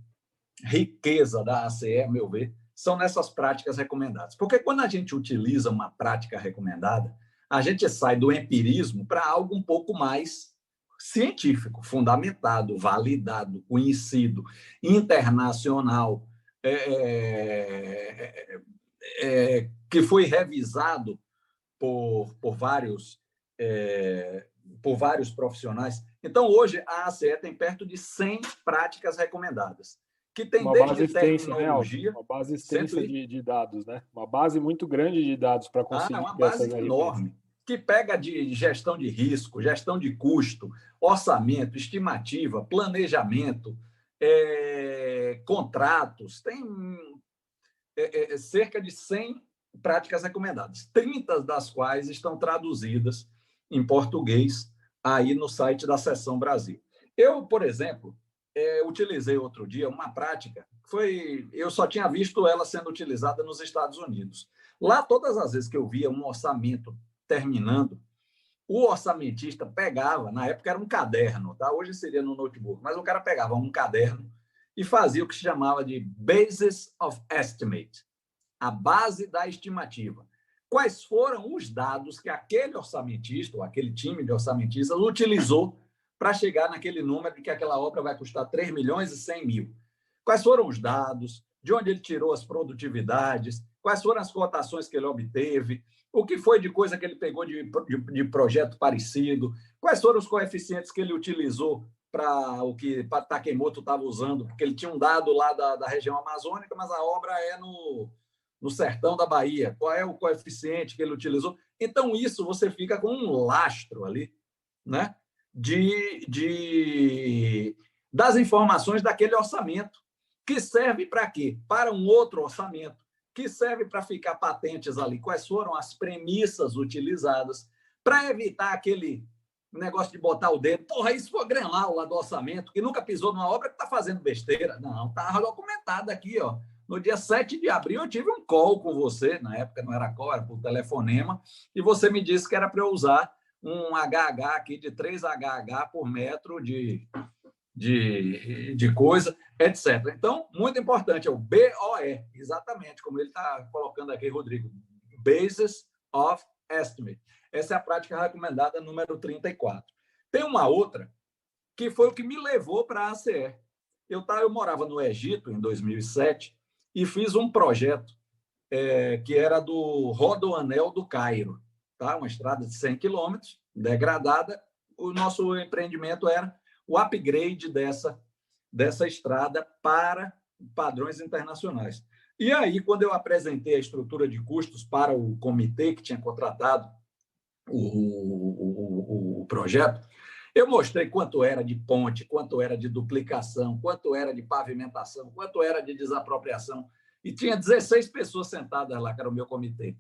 Speaker 4: riqueza da ACE, a meu ver, são nessas práticas recomendadas. Porque quando a gente utiliza uma prática recomendada, a gente sai do empirismo para algo um pouco mais científico, fundamentado, validado, conhecido, internacional, que foi revisado por vários profissionais. Então, hoje, a ACE tem perto de 100 práticas recomendadas, que tem
Speaker 2: uma
Speaker 4: desde
Speaker 2: base extensa,
Speaker 4: tecnologia...
Speaker 2: né? Uma base extensa de dados, né? Uma base muito grande de dados para conseguir
Speaker 4: uma
Speaker 2: ter essas
Speaker 4: base enorme, que pega de gestão de risco, gestão de custo, orçamento, estimativa, planejamento, contratos. Tem cerca de 100 práticas recomendadas, 30 das quais estão traduzidas em português aí no site da Seção Brasil. Eu, por exemplo, utilizei outro dia uma prática, eu só tinha visto ela sendo utilizada nos Estados Unidos. Lá, todas as vezes que eu via um orçamento terminando, o orçamentista pegava, na época era um caderno, tá? Hoje seria no notebook, mas o cara pegava um caderno e fazia o que se chamava de Basis of Estimate, a base da estimativa. Quais foram os dados que aquele orçamentista, ou aquele time de orçamentistas, utilizou para chegar naquele número de que aquela obra vai custar 3 milhões e 100 mil? Quais foram os dados? De onde ele tirou as produtividades? Quais foram as cotações que ele obteve? O que foi de coisa que ele pegou de projeto parecido? Quais foram os coeficientes que ele utilizou para o que Takemoto estava usando? Porque ele tinha um dado lá da região amazônica, mas a obra é no sertão da Bahia. Qual é o coeficiente que ele utilizou? Então, isso você fica com um lastro ali, né? Das informações daquele orçamento, que serve para quê? Para um outro orçamento, que serve para ficar patentes ali quais foram as premissas utilizadas, para evitar aquele negócio de botar o dedo, porra, isso foi Grenal lá do orçamento, que nunca pisou numa obra que está fazendo besteira. Não, está documentado aqui, ó. No dia 7 de abril, eu tive um call com você, na época não era call, era por telefonema, e você me disse que era para eu usar um HH aqui de 3 HH por metro de coisa, etc. Então, muito importante, é o BOE, exatamente, como ele está colocando aqui, Rodrigo. Basis of Estimate. Essa é a prática recomendada número 34. Tem uma outra, que foi o que me levou para a ACE. Eu morava no Egito, em 2007, e fiz um projeto que era do Rodoanel do Cairo, tá? Uma estrada de 100 quilômetros, degradada. O nosso empreendimento era o upgrade dessa estrada para padrões internacionais. E aí, quando eu apresentei a estrutura de custos para o comitê que tinha contratado o projeto, eu mostrei quanto era de ponte, quanto era de duplicação, quanto era de pavimentação, quanto era de desapropriação. E tinha 16 pessoas sentadas lá, que era o meu comitê.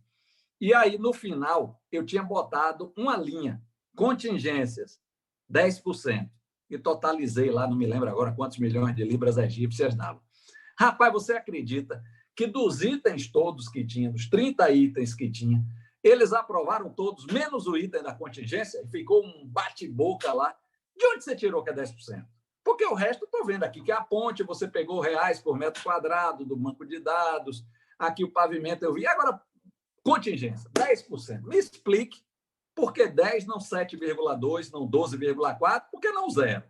Speaker 4: E aí, no final, eu tinha botado uma linha, contingências, 10%. E totalizei lá, não me lembro agora quantos milhões de libras egípcias dava. Rapaz, você acredita que dos itens todos que tinha, dos 30 itens que tinha, eles aprovaram todos, menos o item da contingência, e ficou um bate-boca lá. De onde você tirou que é 10%? Porque o resto, estou vendo aqui, que a ponte, você pegou reais por metro quadrado do banco de dados, aqui o pavimento eu vi. Agora, contingência, 10%. Me explique por que 10, não 7,2, não 12,4, por que não 0?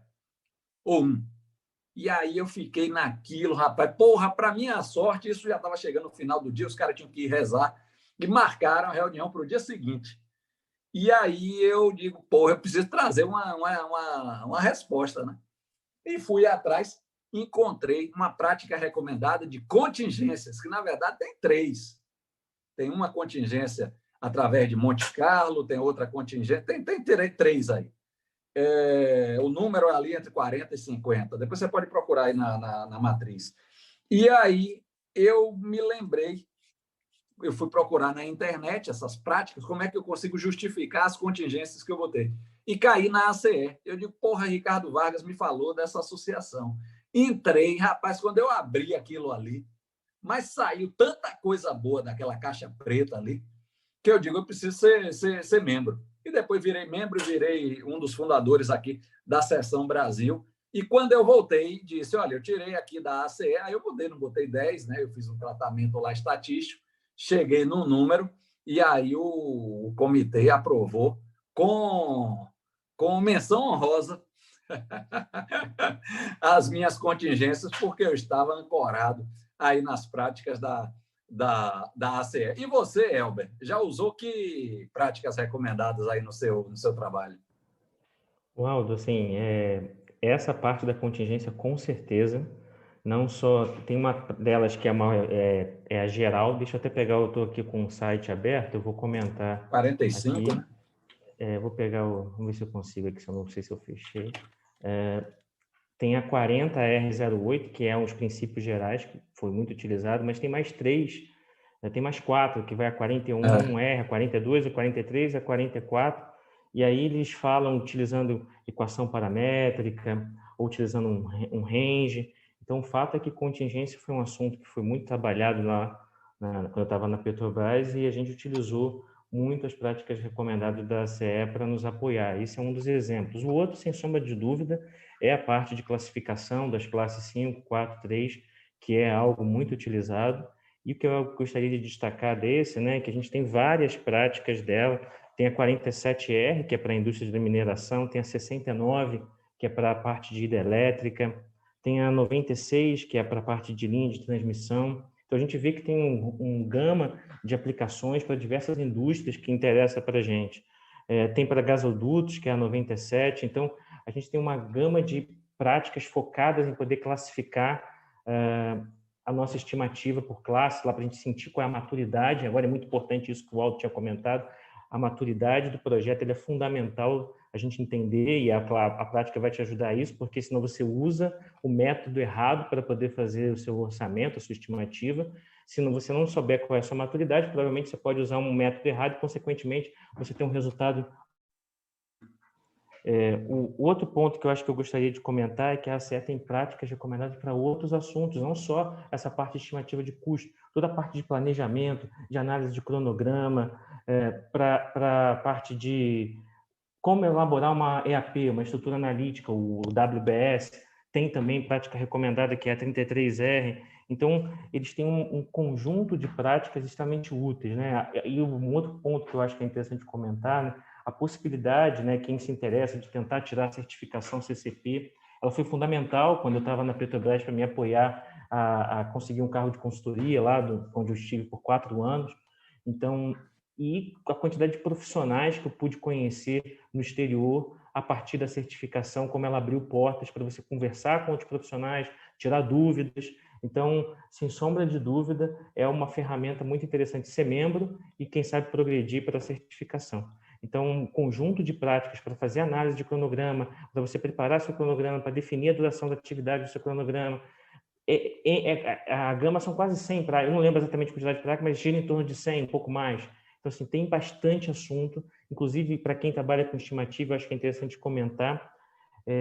Speaker 4: Ou 1? E aí eu fiquei naquilo, rapaz. Porra, para minha sorte, isso já estava chegando no final do dia, os caras tinham que ir rezar e marcaram a reunião para o dia seguinte. E aí eu digo, porra, eu preciso trazer uma resposta, né? E fui atrás, encontrei uma prática recomendada de contingências, que na verdade tem 3. Tem uma contingência através de Monte Carlo, tem outra contingência, tem 3 aí. O número é ali entre 40 e 50. Depois você pode procurar aí na matriz. E aí eu me lembrei, eu fui procurar na internet essas práticas, como é que eu consigo justificar as contingências que eu vou ter. E caí na ACE. Eu digo, porra, Ricardo Vargas me falou dessa associação. Entrei, rapaz, quando eu abri aquilo ali, mas saiu tanta coisa boa daquela caixa preta ali. que eu digo, eu preciso ser membro. E depois virei membro e virei um dos fundadores aqui da Seção Brasil. E quando eu voltei, disse, olha, eu tirei aqui da ACE, aí eu mudei, não botei 10, né? Eu fiz um tratamento lá estatístico, cheguei num número, e aí o comitê aprovou com menção honrosa as minhas contingências, porque eu estava ancorado aí nas práticas da ACE. E você, Elber, já usou que práticas recomendadas aí no seu trabalho?
Speaker 3: Aldo, assim, essa parte da contingência, com certeza, não só... Tem uma delas que é a geral, deixa eu até pegar, eu estou aqui com o site aberto, eu vou comentar
Speaker 4: 45,
Speaker 3: aqui.
Speaker 4: né?
Speaker 3: Vou pegar vamos ver se eu consigo aqui, se eu não sei se eu fechei. Tem a 40R08, que é um dos princípios gerais, que foi muito utilizado, mas tem mais 3, tem mais 4, que vai a 41R, a 42, a 43, a 44, e aí eles falam utilizando equação paramétrica, ou utilizando um range. Então, o fato é que contingência foi um assunto que foi muito trabalhado lá quando eu estava na Petrobras, e a gente utilizou muitas práticas recomendadas da ACE para nos apoiar. Esse é um dos exemplos. O outro, sem sombra de dúvida, é a parte de classificação das classes 5, 4, 3, que é algo muito utilizado. E o que eu gostaria de destacar desse, né, que a gente tem várias práticas dela. Tem a 47R, que é para a indústria da mineração, tem a 69, que é para a parte de hidrelétrica, tem a 96, que é para a parte de linha de transmissão. Então, a gente vê que tem um gama de aplicações para diversas indústrias que interessa para a gente. Tem para gasodutos, que é a 97. Então, a gente tem uma gama de práticas focadas em poder classificar a nossa estimativa por classe, lá para a gente sentir qual é a maturidade. Agora é muito importante isso que o Aldo tinha comentado. A maturidade do projeto ele é fundamental a gente entender, e a prática vai te ajudar a isso, porque senão você usa o método errado para poder fazer o seu orçamento, a sua estimativa. Se você não souber qual é a sua maturidade, provavelmente você pode usar um método errado e, consequentemente, você tem um resultado. O outro ponto que eu acho que eu gostaria de comentar é que a ACE tem práticas recomendadas para outros assuntos, não só essa parte de estimativa de custo, toda a parte de planejamento, de análise de cronograma, para a parte de como elaborar uma EAP, uma estrutura analítica, o WBS, tem também prática recomendada, que é a 33R. Então, eles têm um conjunto de práticas extremamente úteis, né? E um outro ponto que eu acho que é interessante comentar, né? A possibilidade, né, quem se interessa de tentar tirar a certificação CCP, ela foi fundamental quando eu estava na Petrobras para me apoiar a conseguir um carro de consultoria lá, onde eu estive por 4 anos. Então, e a quantidade de profissionais que eu pude conhecer no exterior a partir da certificação, como ela abriu portas para você conversar com outros profissionais, tirar dúvidas. Então, sem sombra de dúvida, é uma ferramenta muito interessante ser membro e, quem sabe, progredir para a certificação. Então, um conjunto de práticas para fazer análise de cronograma, para você preparar seu cronograma, para definir a duração da atividade do seu cronograma. A gama são quase 100 práticas, eu não lembro exatamente a quantidade de práticas, mas gira em torno de 100, um pouco mais. Então, assim, tem bastante assunto, inclusive para quem trabalha com estimativa, acho que é interessante comentar,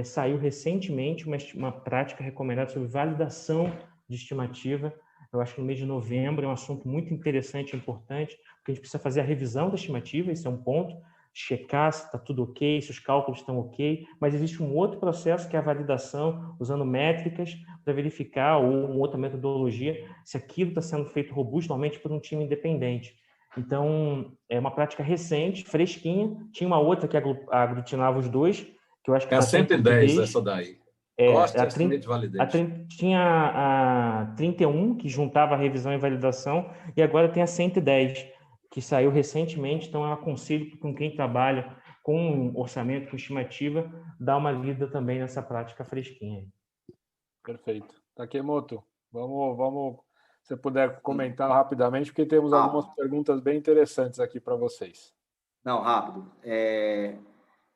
Speaker 3: saiu recentemente uma prática recomendada sobre validação de estimativa. Eu acho que no mês de novembro é um assunto muito interessante e importante, porque a gente precisa fazer a revisão da estimativa, esse é um ponto, checar se está tudo ok, se os cálculos estão ok, mas existe um outro processo que é a validação, usando métricas para verificar, ou uma outra metodologia, se aquilo está sendo feito robustamente por um time independente. Então, é uma prática recente, fresquinha. Tinha uma outra que aglutinava os dois, que eu acho que
Speaker 4: é a 110 essa daí. Cost Estimate Validation.
Speaker 3: Tinha a 31, que juntava a revisão e validação, e agora tem a 110, que saiu recentemente. Então, eu aconselho com quem trabalha com orçamento, com estimativa, dar uma lida também nessa prática fresquinha.
Speaker 2: Perfeito. Takemoto, vamos, se você puder comentar rapidamente, porque temos algumas perguntas bem interessantes aqui para vocês.
Speaker 1: Não, rápido.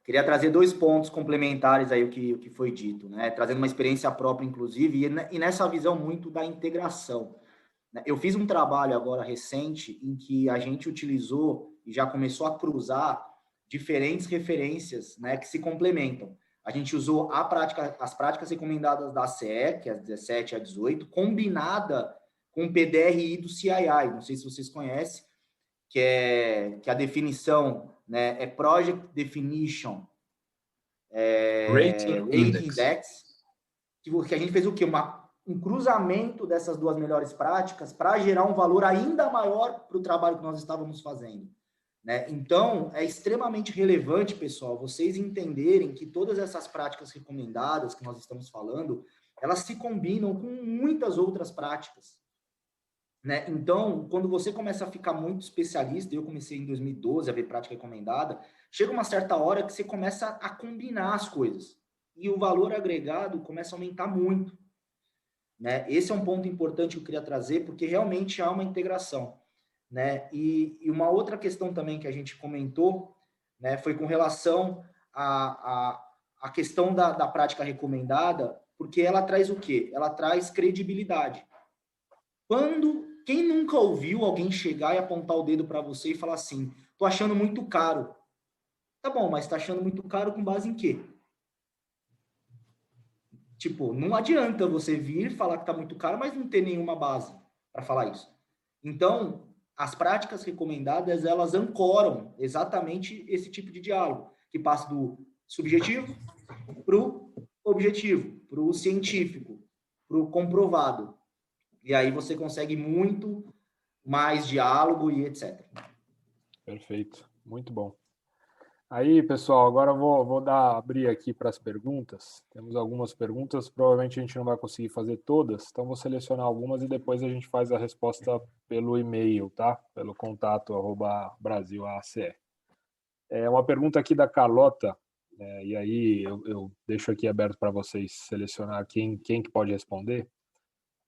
Speaker 1: Queria trazer 2 pontos complementares aí o que foi dito, né? Trazendo uma experiência própria, inclusive, e nessa visão muito da integração. Eu fiz um trabalho agora recente em que a gente utilizou e já começou a cruzar diferentes referências, né, que se complementam. A gente usou as práticas recomendadas da ACE, que é a 17 e a 18, combinada com o PDRI do CII, não sei se vocês conhecem, que a definição, né, é Project Definition
Speaker 4: Rating
Speaker 1: Index, que a gente fez o quê? Um cruzamento dessas duas melhores práticas para gerar um valor ainda maior para o trabalho que nós estávamos fazendo. Né? Então, é extremamente relevante, pessoal, vocês entenderem que todas essas práticas recomendadas que nós estamos falando, elas se combinam com muitas outras práticas. Né? Então, quando você começa a ficar muito especialista, eu comecei em 2012 a ver prática recomendada, chega uma certa hora que você começa a combinar as coisas. E o valor agregado começa a aumentar muito. Né? Esse é um ponto importante que eu queria trazer, porque realmente há uma integração. Né? E uma outra questão também que a gente comentou, né, foi com relação à questão da prática recomendada, porque ela traz o quê? Ela traz credibilidade. Quem nunca ouviu alguém chegar e apontar o dedo para você e falar assim, tô achando muito caro. Tá bom, mas tá achando muito caro com base em quê? Tipo, não adianta você vir falar que tá muito caro, mas não ter nenhuma base para falar isso. Então, as práticas recomendadas, elas ancoram exatamente esse tipo de diálogo, que passa do subjetivo para o objetivo, para o científico, para o comprovado. E aí você consegue muito mais diálogo e etc.
Speaker 2: Perfeito, muito bom. Aí, pessoal, agora eu vou abrir aqui para as perguntas. Temos algumas perguntas, provavelmente a gente não vai conseguir fazer todas, então vou selecionar algumas e depois a gente faz a resposta pelo e-mail, tá? Pelo contato @brasilace. É uma pergunta aqui da Carlota, e aí eu deixo aqui aberto para vocês selecionar quem que pode responder.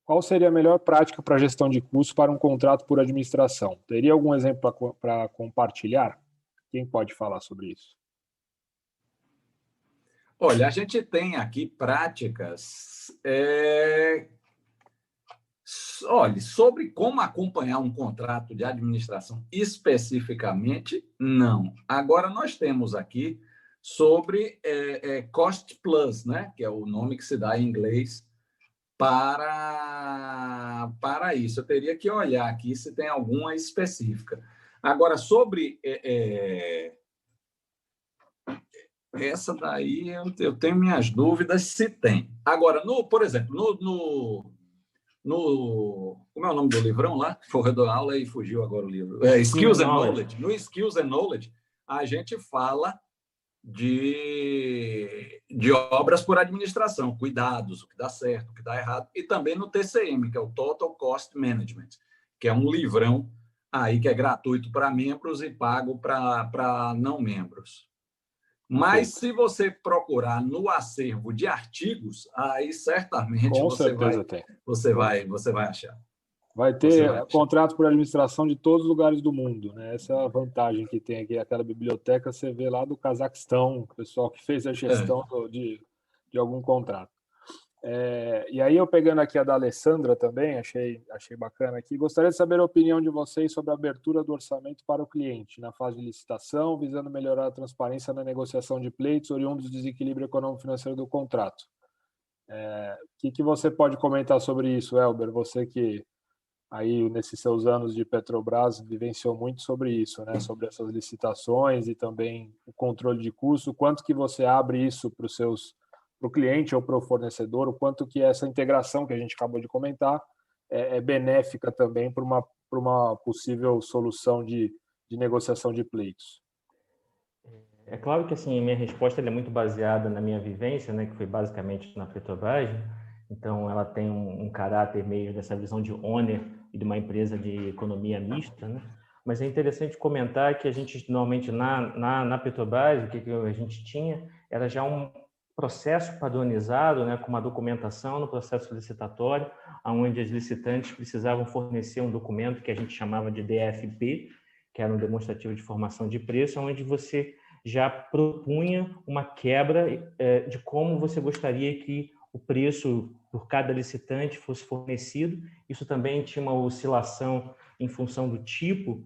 Speaker 2: Qual seria a melhor prática para gestão de custos para um contrato por administração? Teria algum exemplo para compartilhar? Quem pode falar sobre isso?
Speaker 4: Olha, a gente tem aqui práticas. Olha, sobre como acompanhar um contrato de administração especificamente, não. Agora, nós temos aqui sobre Cost Plus, né? Que é o nome que se dá em inglês para isso. Eu teria que olhar aqui se tem alguma específica. Agora, sobre essa daí, eu tenho minhas dúvidas se tem. Agora, por exemplo, como é o nome do livrão lá? Foi da aula e fugiu agora o livro. Skills and Knowledge. No Skills and Knowledge, a gente fala de obras por administração, cuidados, o que dá certo, o que dá errado, e também no TCM, que é o Total Cost Management, que é um livrão aí que é gratuito para membros e pago para não membros. Mas se você procurar no acervo de artigos, aí certamente você vai achar.
Speaker 2: Vai ter contrato por administração de todos os lugares do mundo, né? Essa é a vantagem que tem aqui, aquela biblioteca, você vê lá do Cazaquistão, o pessoal que fez a gestão de algum contrato. E aí eu pegando aqui a da Alessandra também, achei bacana aqui, gostaria de saber a opinião de vocês sobre a abertura do orçamento para o cliente na fase de licitação, visando melhorar a transparência na negociação de pleitos oriundos do desequilíbrio econômico-financeiro do contrato. O que você pode comentar sobre isso, Elber? Você que aí nesses seus anos de Petrobras vivenciou muito sobre isso, né? Sobre essas licitações e também o controle de custo, quanto que você abre isso para o cliente ou para o fornecedor, o quanto que essa integração que a gente acabou de comentar é benéfica também para uma possível solução de negociação de pleitos.
Speaker 3: É claro que assim, a minha resposta é muito baseada na minha vivência, né, que foi basicamente na Petrobras. Então, ela tem um caráter meio dessa visão de owner e de uma empresa de economia mista, né? Mas é interessante comentar que a gente, normalmente, na Petrobras, o que a gente tinha era já um processo padronizado, né, com uma documentação no processo licitatório, onde as licitantes precisavam fornecer um documento que a gente chamava de DFP, que era um demonstrativo de formação de preço, onde você já propunha uma quebra de como você gostaria que o preço por cada licitante fosse fornecido. Isso também tinha uma oscilação em função do tipo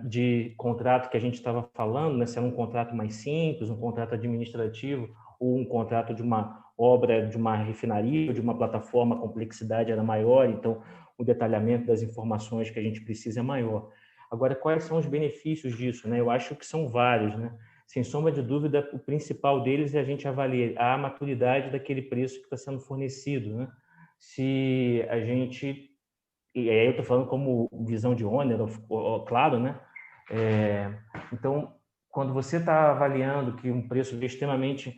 Speaker 3: de contrato que a gente estava falando, né? Se era um contrato mais simples, um contrato administrativo ou um contrato de uma obra de uma refinaria ou de uma plataforma, a complexidade era maior, então o detalhamento das informações que a gente precisa é maior. Agora, quais são os benefícios disso, né? Eu acho que são vários, né? Sem sombra de dúvida, o principal deles é a gente avaliar a maturidade daquele preço que está sendo fornecido, né? Se a gente... E aí eu estou falando como visão de owner, claro, né? Então, quando você está avaliando que um preço é extremamente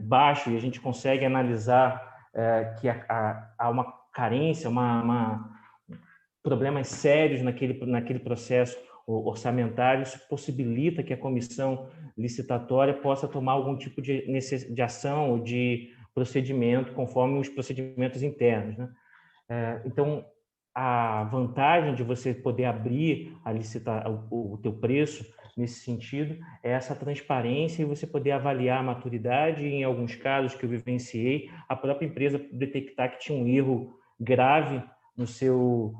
Speaker 3: baixo e a gente consegue analisar que há uma carência, problemas sérios naquele processo orçamentário, isso possibilita que a comissão licitatória possa tomar algum tipo de ação ou de procedimento conforme os procedimentos internos, né? Então, a vantagem de você poder abrir a licitar o teu preço nesse sentido é essa transparência e você poder avaliar a maturidade e, em alguns casos que eu vivenciei, a própria empresa detectar que tinha um erro grave no seu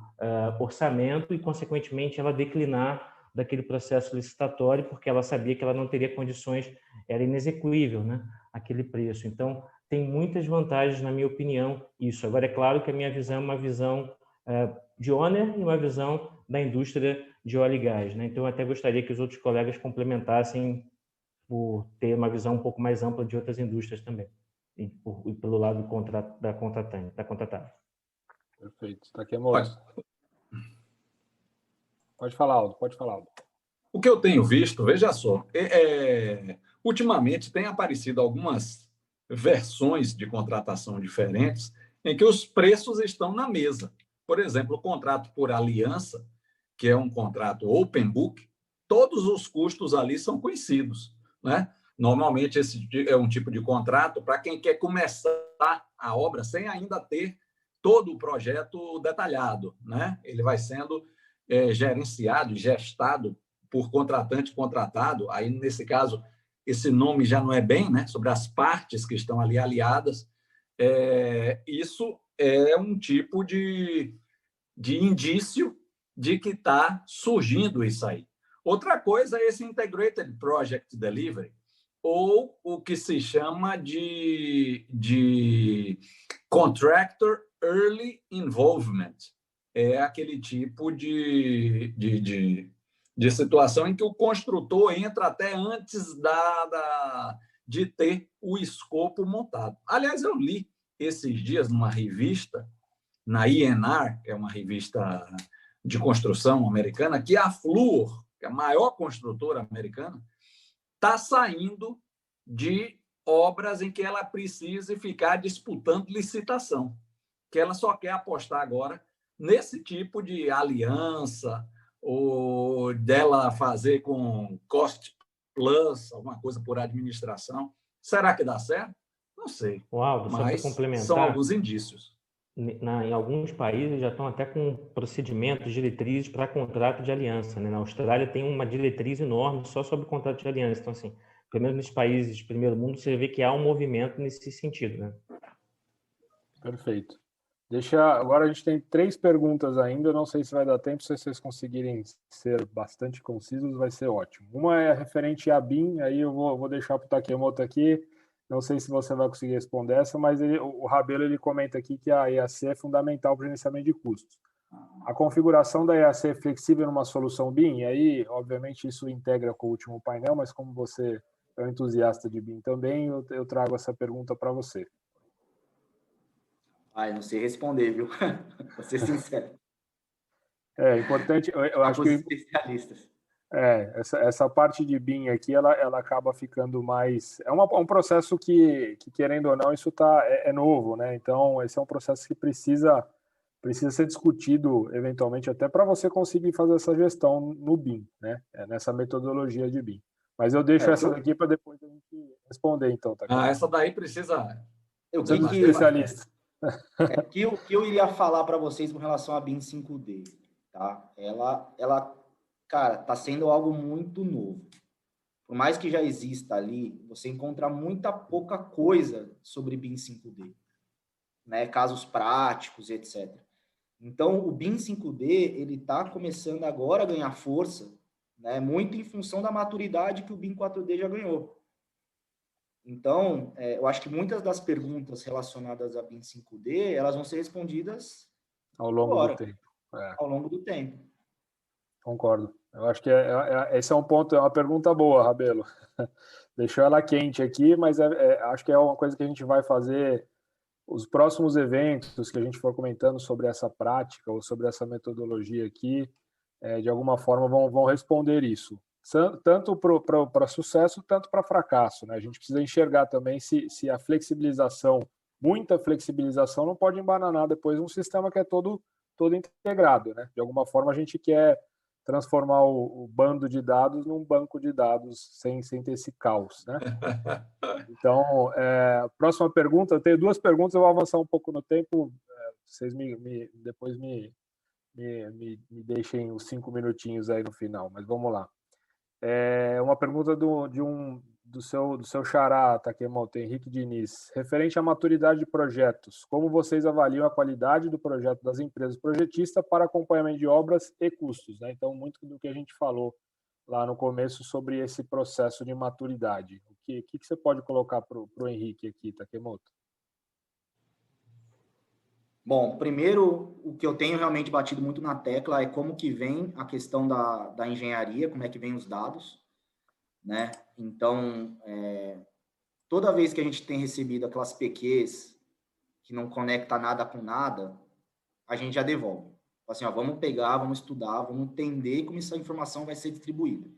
Speaker 3: orçamento e, consequentemente, ela declinar daquele processo licitatório porque ela sabia que ela não teria condições, era inexequível, né, aquele preço. Então, tem muitas vantagens, na minha opinião, isso. Agora, é claro que a minha visão é uma visão de owner e uma visão da indústria de óleo e gás, né? Então, eu até gostaria que os outros colegas complementassem por ter uma visão um pouco mais ampla de outras indústrias também, e pelo lado da contratada.
Speaker 2: Perfeito. Está aqui a moça. Pode falar, Aldo. Pode falar, Aldo.
Speaker 4: O que eu tenho visto, veja só, ultimamente tem aparecido algumas versões de contratação diferentes em que os preços estão na mesa. Por exemplo, o contrato por aliança, que é um contrato open book, todos os custos ali são conhecidos, né? Normalmente, esse é um tipo de contrato para quem quer começar a obra sem ainda ter todo o projeto detalhado, né? Ele vai sendo gerenciado e gestado por contratante contratado. Aí, nesse caso, esse nome já não é bem, né? Sobre as partes que estão ali aliadas. Isso é um tipo de indício de que está surgindo isso aí. Outra coisa é esse Integrated Project Delivery, ou o que se chama de Contractor Early Involvement. É aquele tipo de situação em que o construtor entra até antes de ter o escopo montado. Aliás, eu li esses dias numa revista, na INR, que é uma revista de construção americana, que a Fluor, que é a maior construtora americana, está saindo de obras em que ela precise ficar disputando licitação, que ela só quer apostar agora nesse tipo de aliança, ou dela fazer com cost plus, alguma coisa por administração. Será que dá certo? Não sei.
Speaker 3: Uau, só para
Speaker 4: mas
Speaker 3: complementar,
Speaker 4: são alguns indícios.
Speaker 3: Em alguns países já estão até com procedimentos, diretrizes para contrato de aliança, né? Na Austrália tem uma diretriz enorme só sobre contrato de aliança. Então, assim, pelo menos nos países de primeiro mundo, você vê que há um movimento nesse sentido, né?
Speaker 2: Perfeito. Agora a gente tem 3 perguntas ainda, eu não sei se vai dar tempo, se vocês conseguirem ser bastante concisos, vai ser ótimo. Uma é referente à BIM, aí eu vou deixar para o Takemoto aqui, não sei se você vai conseguir responder essa, mas o Rabelo ele comenta aqui que a EAC é fundamental para o gerenciamento de custos. A configuração da EAC é flexível numa solução BIM, e aí, obviamente, isso integra com o último painel, mas como você é um entusiasta de BIM também, eu trago essa pergunta para você.
Speaker 1: Não sei responder, viu? Vou ser sincero.
Speaker 2: É importante, eu acho que
Speaker 1: especialistas.
Speaker 2: Essa parte de BIM aqui, ela acaba ficando mais... É um processo que, querendo ou não, isso é novo, né? Então, esse é um processo que precisa ser discutido, eventualmente, até para você conseguir fazer essa gestão no BIM, né? Nessa metodologia de BIM. Mas eu deixo essa daqui para depois a gente responder, então. Tá?
Speaker 4: Essa daí precisa...
Speaker 1: O que eu iria falar para vocês com relação à BIM 5D, tá? Ela cara, está sendo algo muito novo. Por mais que já exista ali, você encontra pouca coisa sobre BIM 5D, né? Casos práticos, etc. Então, o BIM 5D, ele está começando agora a ganhar força, né? Muito em função da maturidade que o BIM 4D já ganhou. Então, eu acho que muitas das perguntas relacionadas a BIM 5D, elas vão ser respondidas
Speaker 2: ao longo do tempo.
Speaker 1: Ao longo do tempo.
Speaker 2: Concordo. Eu acho que esse é um ponto, é uma pergunta boa, Rabelo. Deixou ela quente aqui, mas acho que é uma coisa que a gente vai fazer. Os próximos eventos que a gente for comentando sobre essa prática ou sobre essa metodologia aqui, de alguma forma vão responder isso. Tanto para sucesso, tanto para fracasso, né? A gente precisa enxergar também se a flexibilização, muita flexibilização, não pode embananar depois um sistema que é todo integrado, né? De alguma forma, a gente quer transformar o bando de dados num banco de dados sem ter esse caos, né? Então, próxima pergunta, eu tenho 2 perguntas, eu vou avançar um pouco no tempo, vocês depois me deixem os 5 minutinhos aí no final, mas vamos lá. Uma pergunta do seu xará, Takemoto, Henrique Diniz, referente à maturidade de projetos. Como vocês avaliam a qualidade do projeto das empresas projetistas para acompanhamento de obras e custos, né? Então, muito do que a gente falou lá no começo sobre esse processo de maturidade. O que você pode colocar para o Henrique aqui, Takemoto?
Speaker 1: Bom, primeiro, o que eu tenho realmente batido muito na tecla é como que vem a questão da engenharia, como é que vem os dados, né? Então, toda vez que a gente tem recebido aquelas PQs que não conecta nada com nada, a gente já devolve. Assim, ó, vamos pegar, vamos estudar, vamos entender como essa informação vai ser distribuída.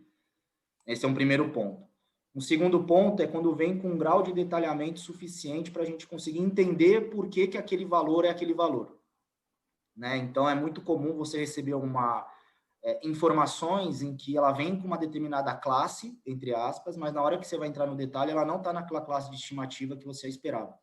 Speaker 1: Esse é um primeiro ponto. Um segundo ponto é quando vem com um grau de detalhamento suficiente para a gente conseguir entender por que aquele valor é aquele valor, né? Então, é muito comum você receber informações em que ela vem com uma determinada classe, entre aspas, mas na hora que você vai entrar no detalhe, ela não está naquela classe de estimativa que você esperava,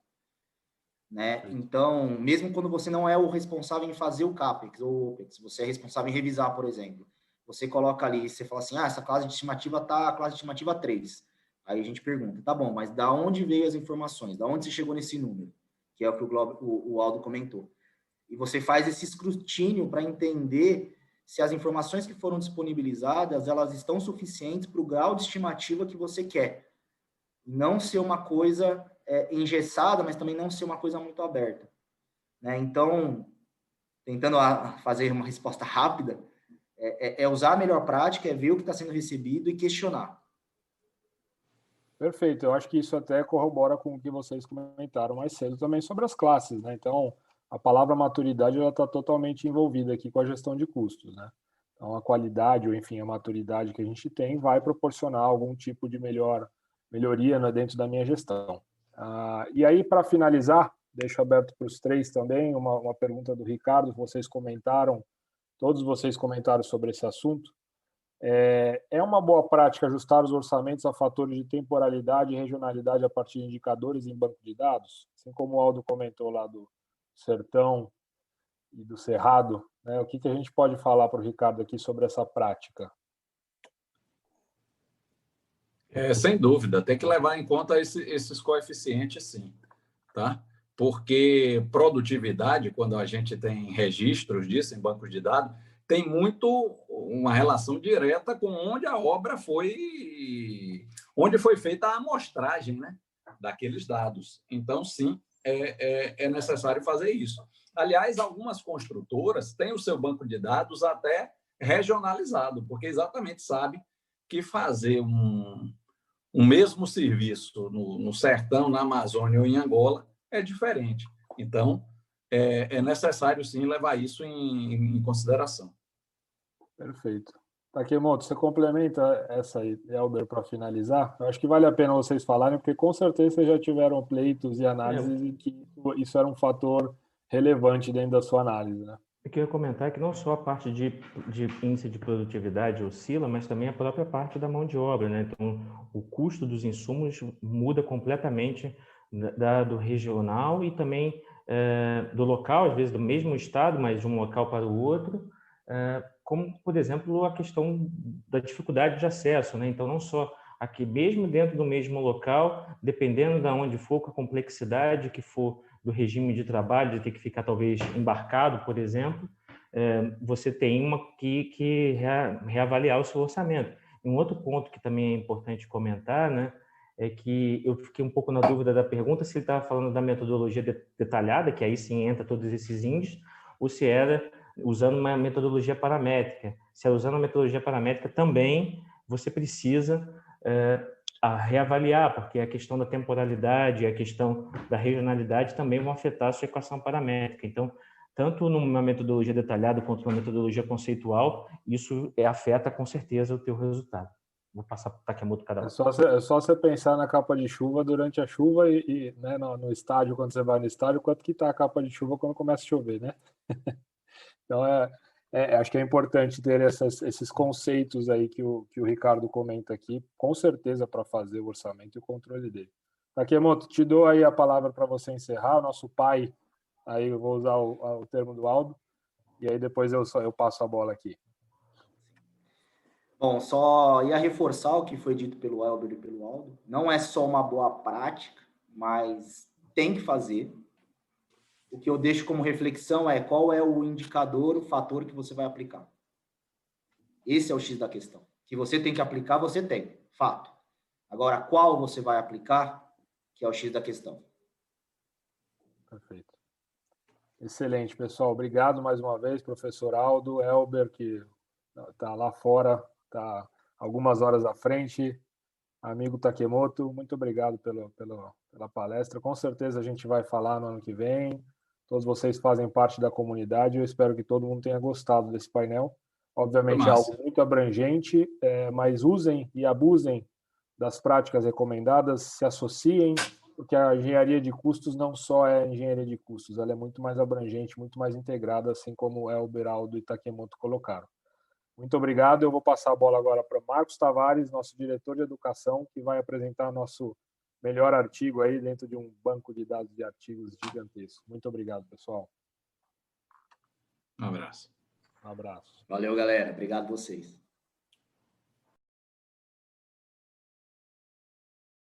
Speaker 1: né? Então, mesmo quando você não é o responsável em fazer o CAPEX ou OPEX, você é responsável em revisar, por exemplo, você coloca ali, você fala assim, essa classe de estimativa está a classe de estimativa 3. Aí a gente pergunta, tá bom, mas da onde veio as informações? Da onde você chegou nesse número? Que é o que o Aldo comentou. E você faz esse escrutínio para entender se as informações que foram disponibilizadas, elas estão suficientes para o grau de estimativa que você quer. Não ser uma coisa engessada, mas também não ser uma coisa muito aberta, né? Então, tentando fazer uma resposta rápida, usar a melhor prática, é ver o que está sendo recebido e questionar.
Speaker 2: Perfeito, eu acho que isso até corrobora com o que vocês comentaram mais cedo também sobre as classes, né? Então, a palavra maturidade está totalmente envolvida aqui com a gestão de custos, né? Então, a qualidade, ou enfim, a maturidade que a gente tem vai proporcionar algum tipo de melhoria, né, dentro da minha gestão. E aí, para finalizar, deixo aberto para os 3 também, uma pergunta do Ricardo, vocês comentaram, todos vocês comentaram sobre esse assunto. É uma boa prática ajustar os orçamentos a fatores de temporalidade e regionalidade a partir de indicadores em banco de dados? Assim como o Aldo comentou lá do Sertão e do Cerrado, né? O que a gente pode falar para o Ricardo aqui sobre essa prática?
Speaker 4: Sem dúvida, tem que levar em conta esses coeficientes, sim, tá? Porque produtividade, quando a gente tem registros disso em bancos de dados, tem muito uma relação direta com onde a obra onde foi feita a amostragem, né, daqueles dados. Então, sim, é necessário fazer isso. Aliás, algumas construtoras têm o seu banco de dados até regionalizado, porque exatamente sabe que fazer um mesmo serviço no Sertão, na Amazônia ou em Angola é diferente. Então, é necessário, sim, levar isso em consideração.
Speaker 2: Perfeito. Takemoto, você complementa essa aí, Elber, para finalizar? Eu acho que vale a pena vocês falarem, porque com certeza vocês já tiveram pleitos e análises em que isso era um fator relevante dentro da sua análise, né?
Speaker 3: O que eu ia comentar é que não só a parte de índice de produtividade oscila, mas também a própria parte da mão de obra, né? Então, o custo dos insumos muda completamente do regional e também do local, às vezes do mesmo estado, mas de um local para o outro, como, por exemplo, a questão da dificuldade de acesso, né? Então, não só aqui, mesmo dentro do mesmo local, dependendo de onde for, com a complexidade que for do regime de trabalho, de ter que ficar talvez embarcado, por exemplo, você tem que reavaliar o seu orçamento. E um outro ponto que também é importante comentar, né, é que eu fiquei um pouco na dúvida da pergunta se ele estava falando da metodologia detalhada, que aí sim entra todos esses índices, ou se era usando uma metodologia paramétrica, se usando a metodologia paramétrica, também você precisa reavaliar, porque a questão da temporalidade e a questão da regionalidade também vão afetar a sua equação paramétrica. Então, tanto numa metodologia detalhada quanto numa metodologia conceitual, isso afeta com certeza o teu resultado. Vou passar para o Takemoto cada vez.
Speaker 2: É só você pensar na capa de chuva durante a chuva e né, no estádio, quando você vai no estádio, quanto que está a capa de chuva quando começa a chover, né? Então, acho que é importante ter esses conceitos aí que o Ricardo comenta aqui, com certeza, para fazer o orçamento e o controle dele. Takemoto, te dou aí a palavra para você encerrar. O nosso pai, aí eu vou usar o termo do Aldo, e aí depois eu passo a bola aqui.
Speaker 1: Bom, só ia reforçar o que foi dito pelo Elber e pelo Aldo. Não é só uma boa prática, mas tem que fazer. O que eu deixo como reflexão é qual é o indicador, o fator que você vai aplicar. Esse é o X da questão. Que você tem que aplicar, você tem. Fato. Agora, qual você vai aplicar, que é o X da questão.
Speaker 2: Perfeito. Excelente, pessoal. Obrigado mais uma vez, professor Aldo, Elber, que está lá fora, está algumas horas à frente. Amigo Takemoto, muito obrigado pela palestra. Com certeza a gente vai falar no ano que vem. Todos vocês fazem parte da comunidade. Eu espero que todo mundo tenha gostado desse painel. Obviamente é algo muito abrangente, mas usem e abusem das práticas recomendadas, se associem, porque a engenharia de custos não só é engenharia de custos, ela é muito mais abrangente, muito mais integrada, assim como Elber, Aldo e Takemoto colocaram. Muito obrigado. Eu vou passar a bola agora para Marcos Tavares, nosso diretor de educação, que vai apresentar nosso melhor artigo aí dentro de um banco de dados de artigos gigantesco. Muito obrigado, pessoal.
Speaker 4: Um abraço.
Speaker 2: Um abraço.
Speaker 1: Valeu, galera. Obrigado a vocês.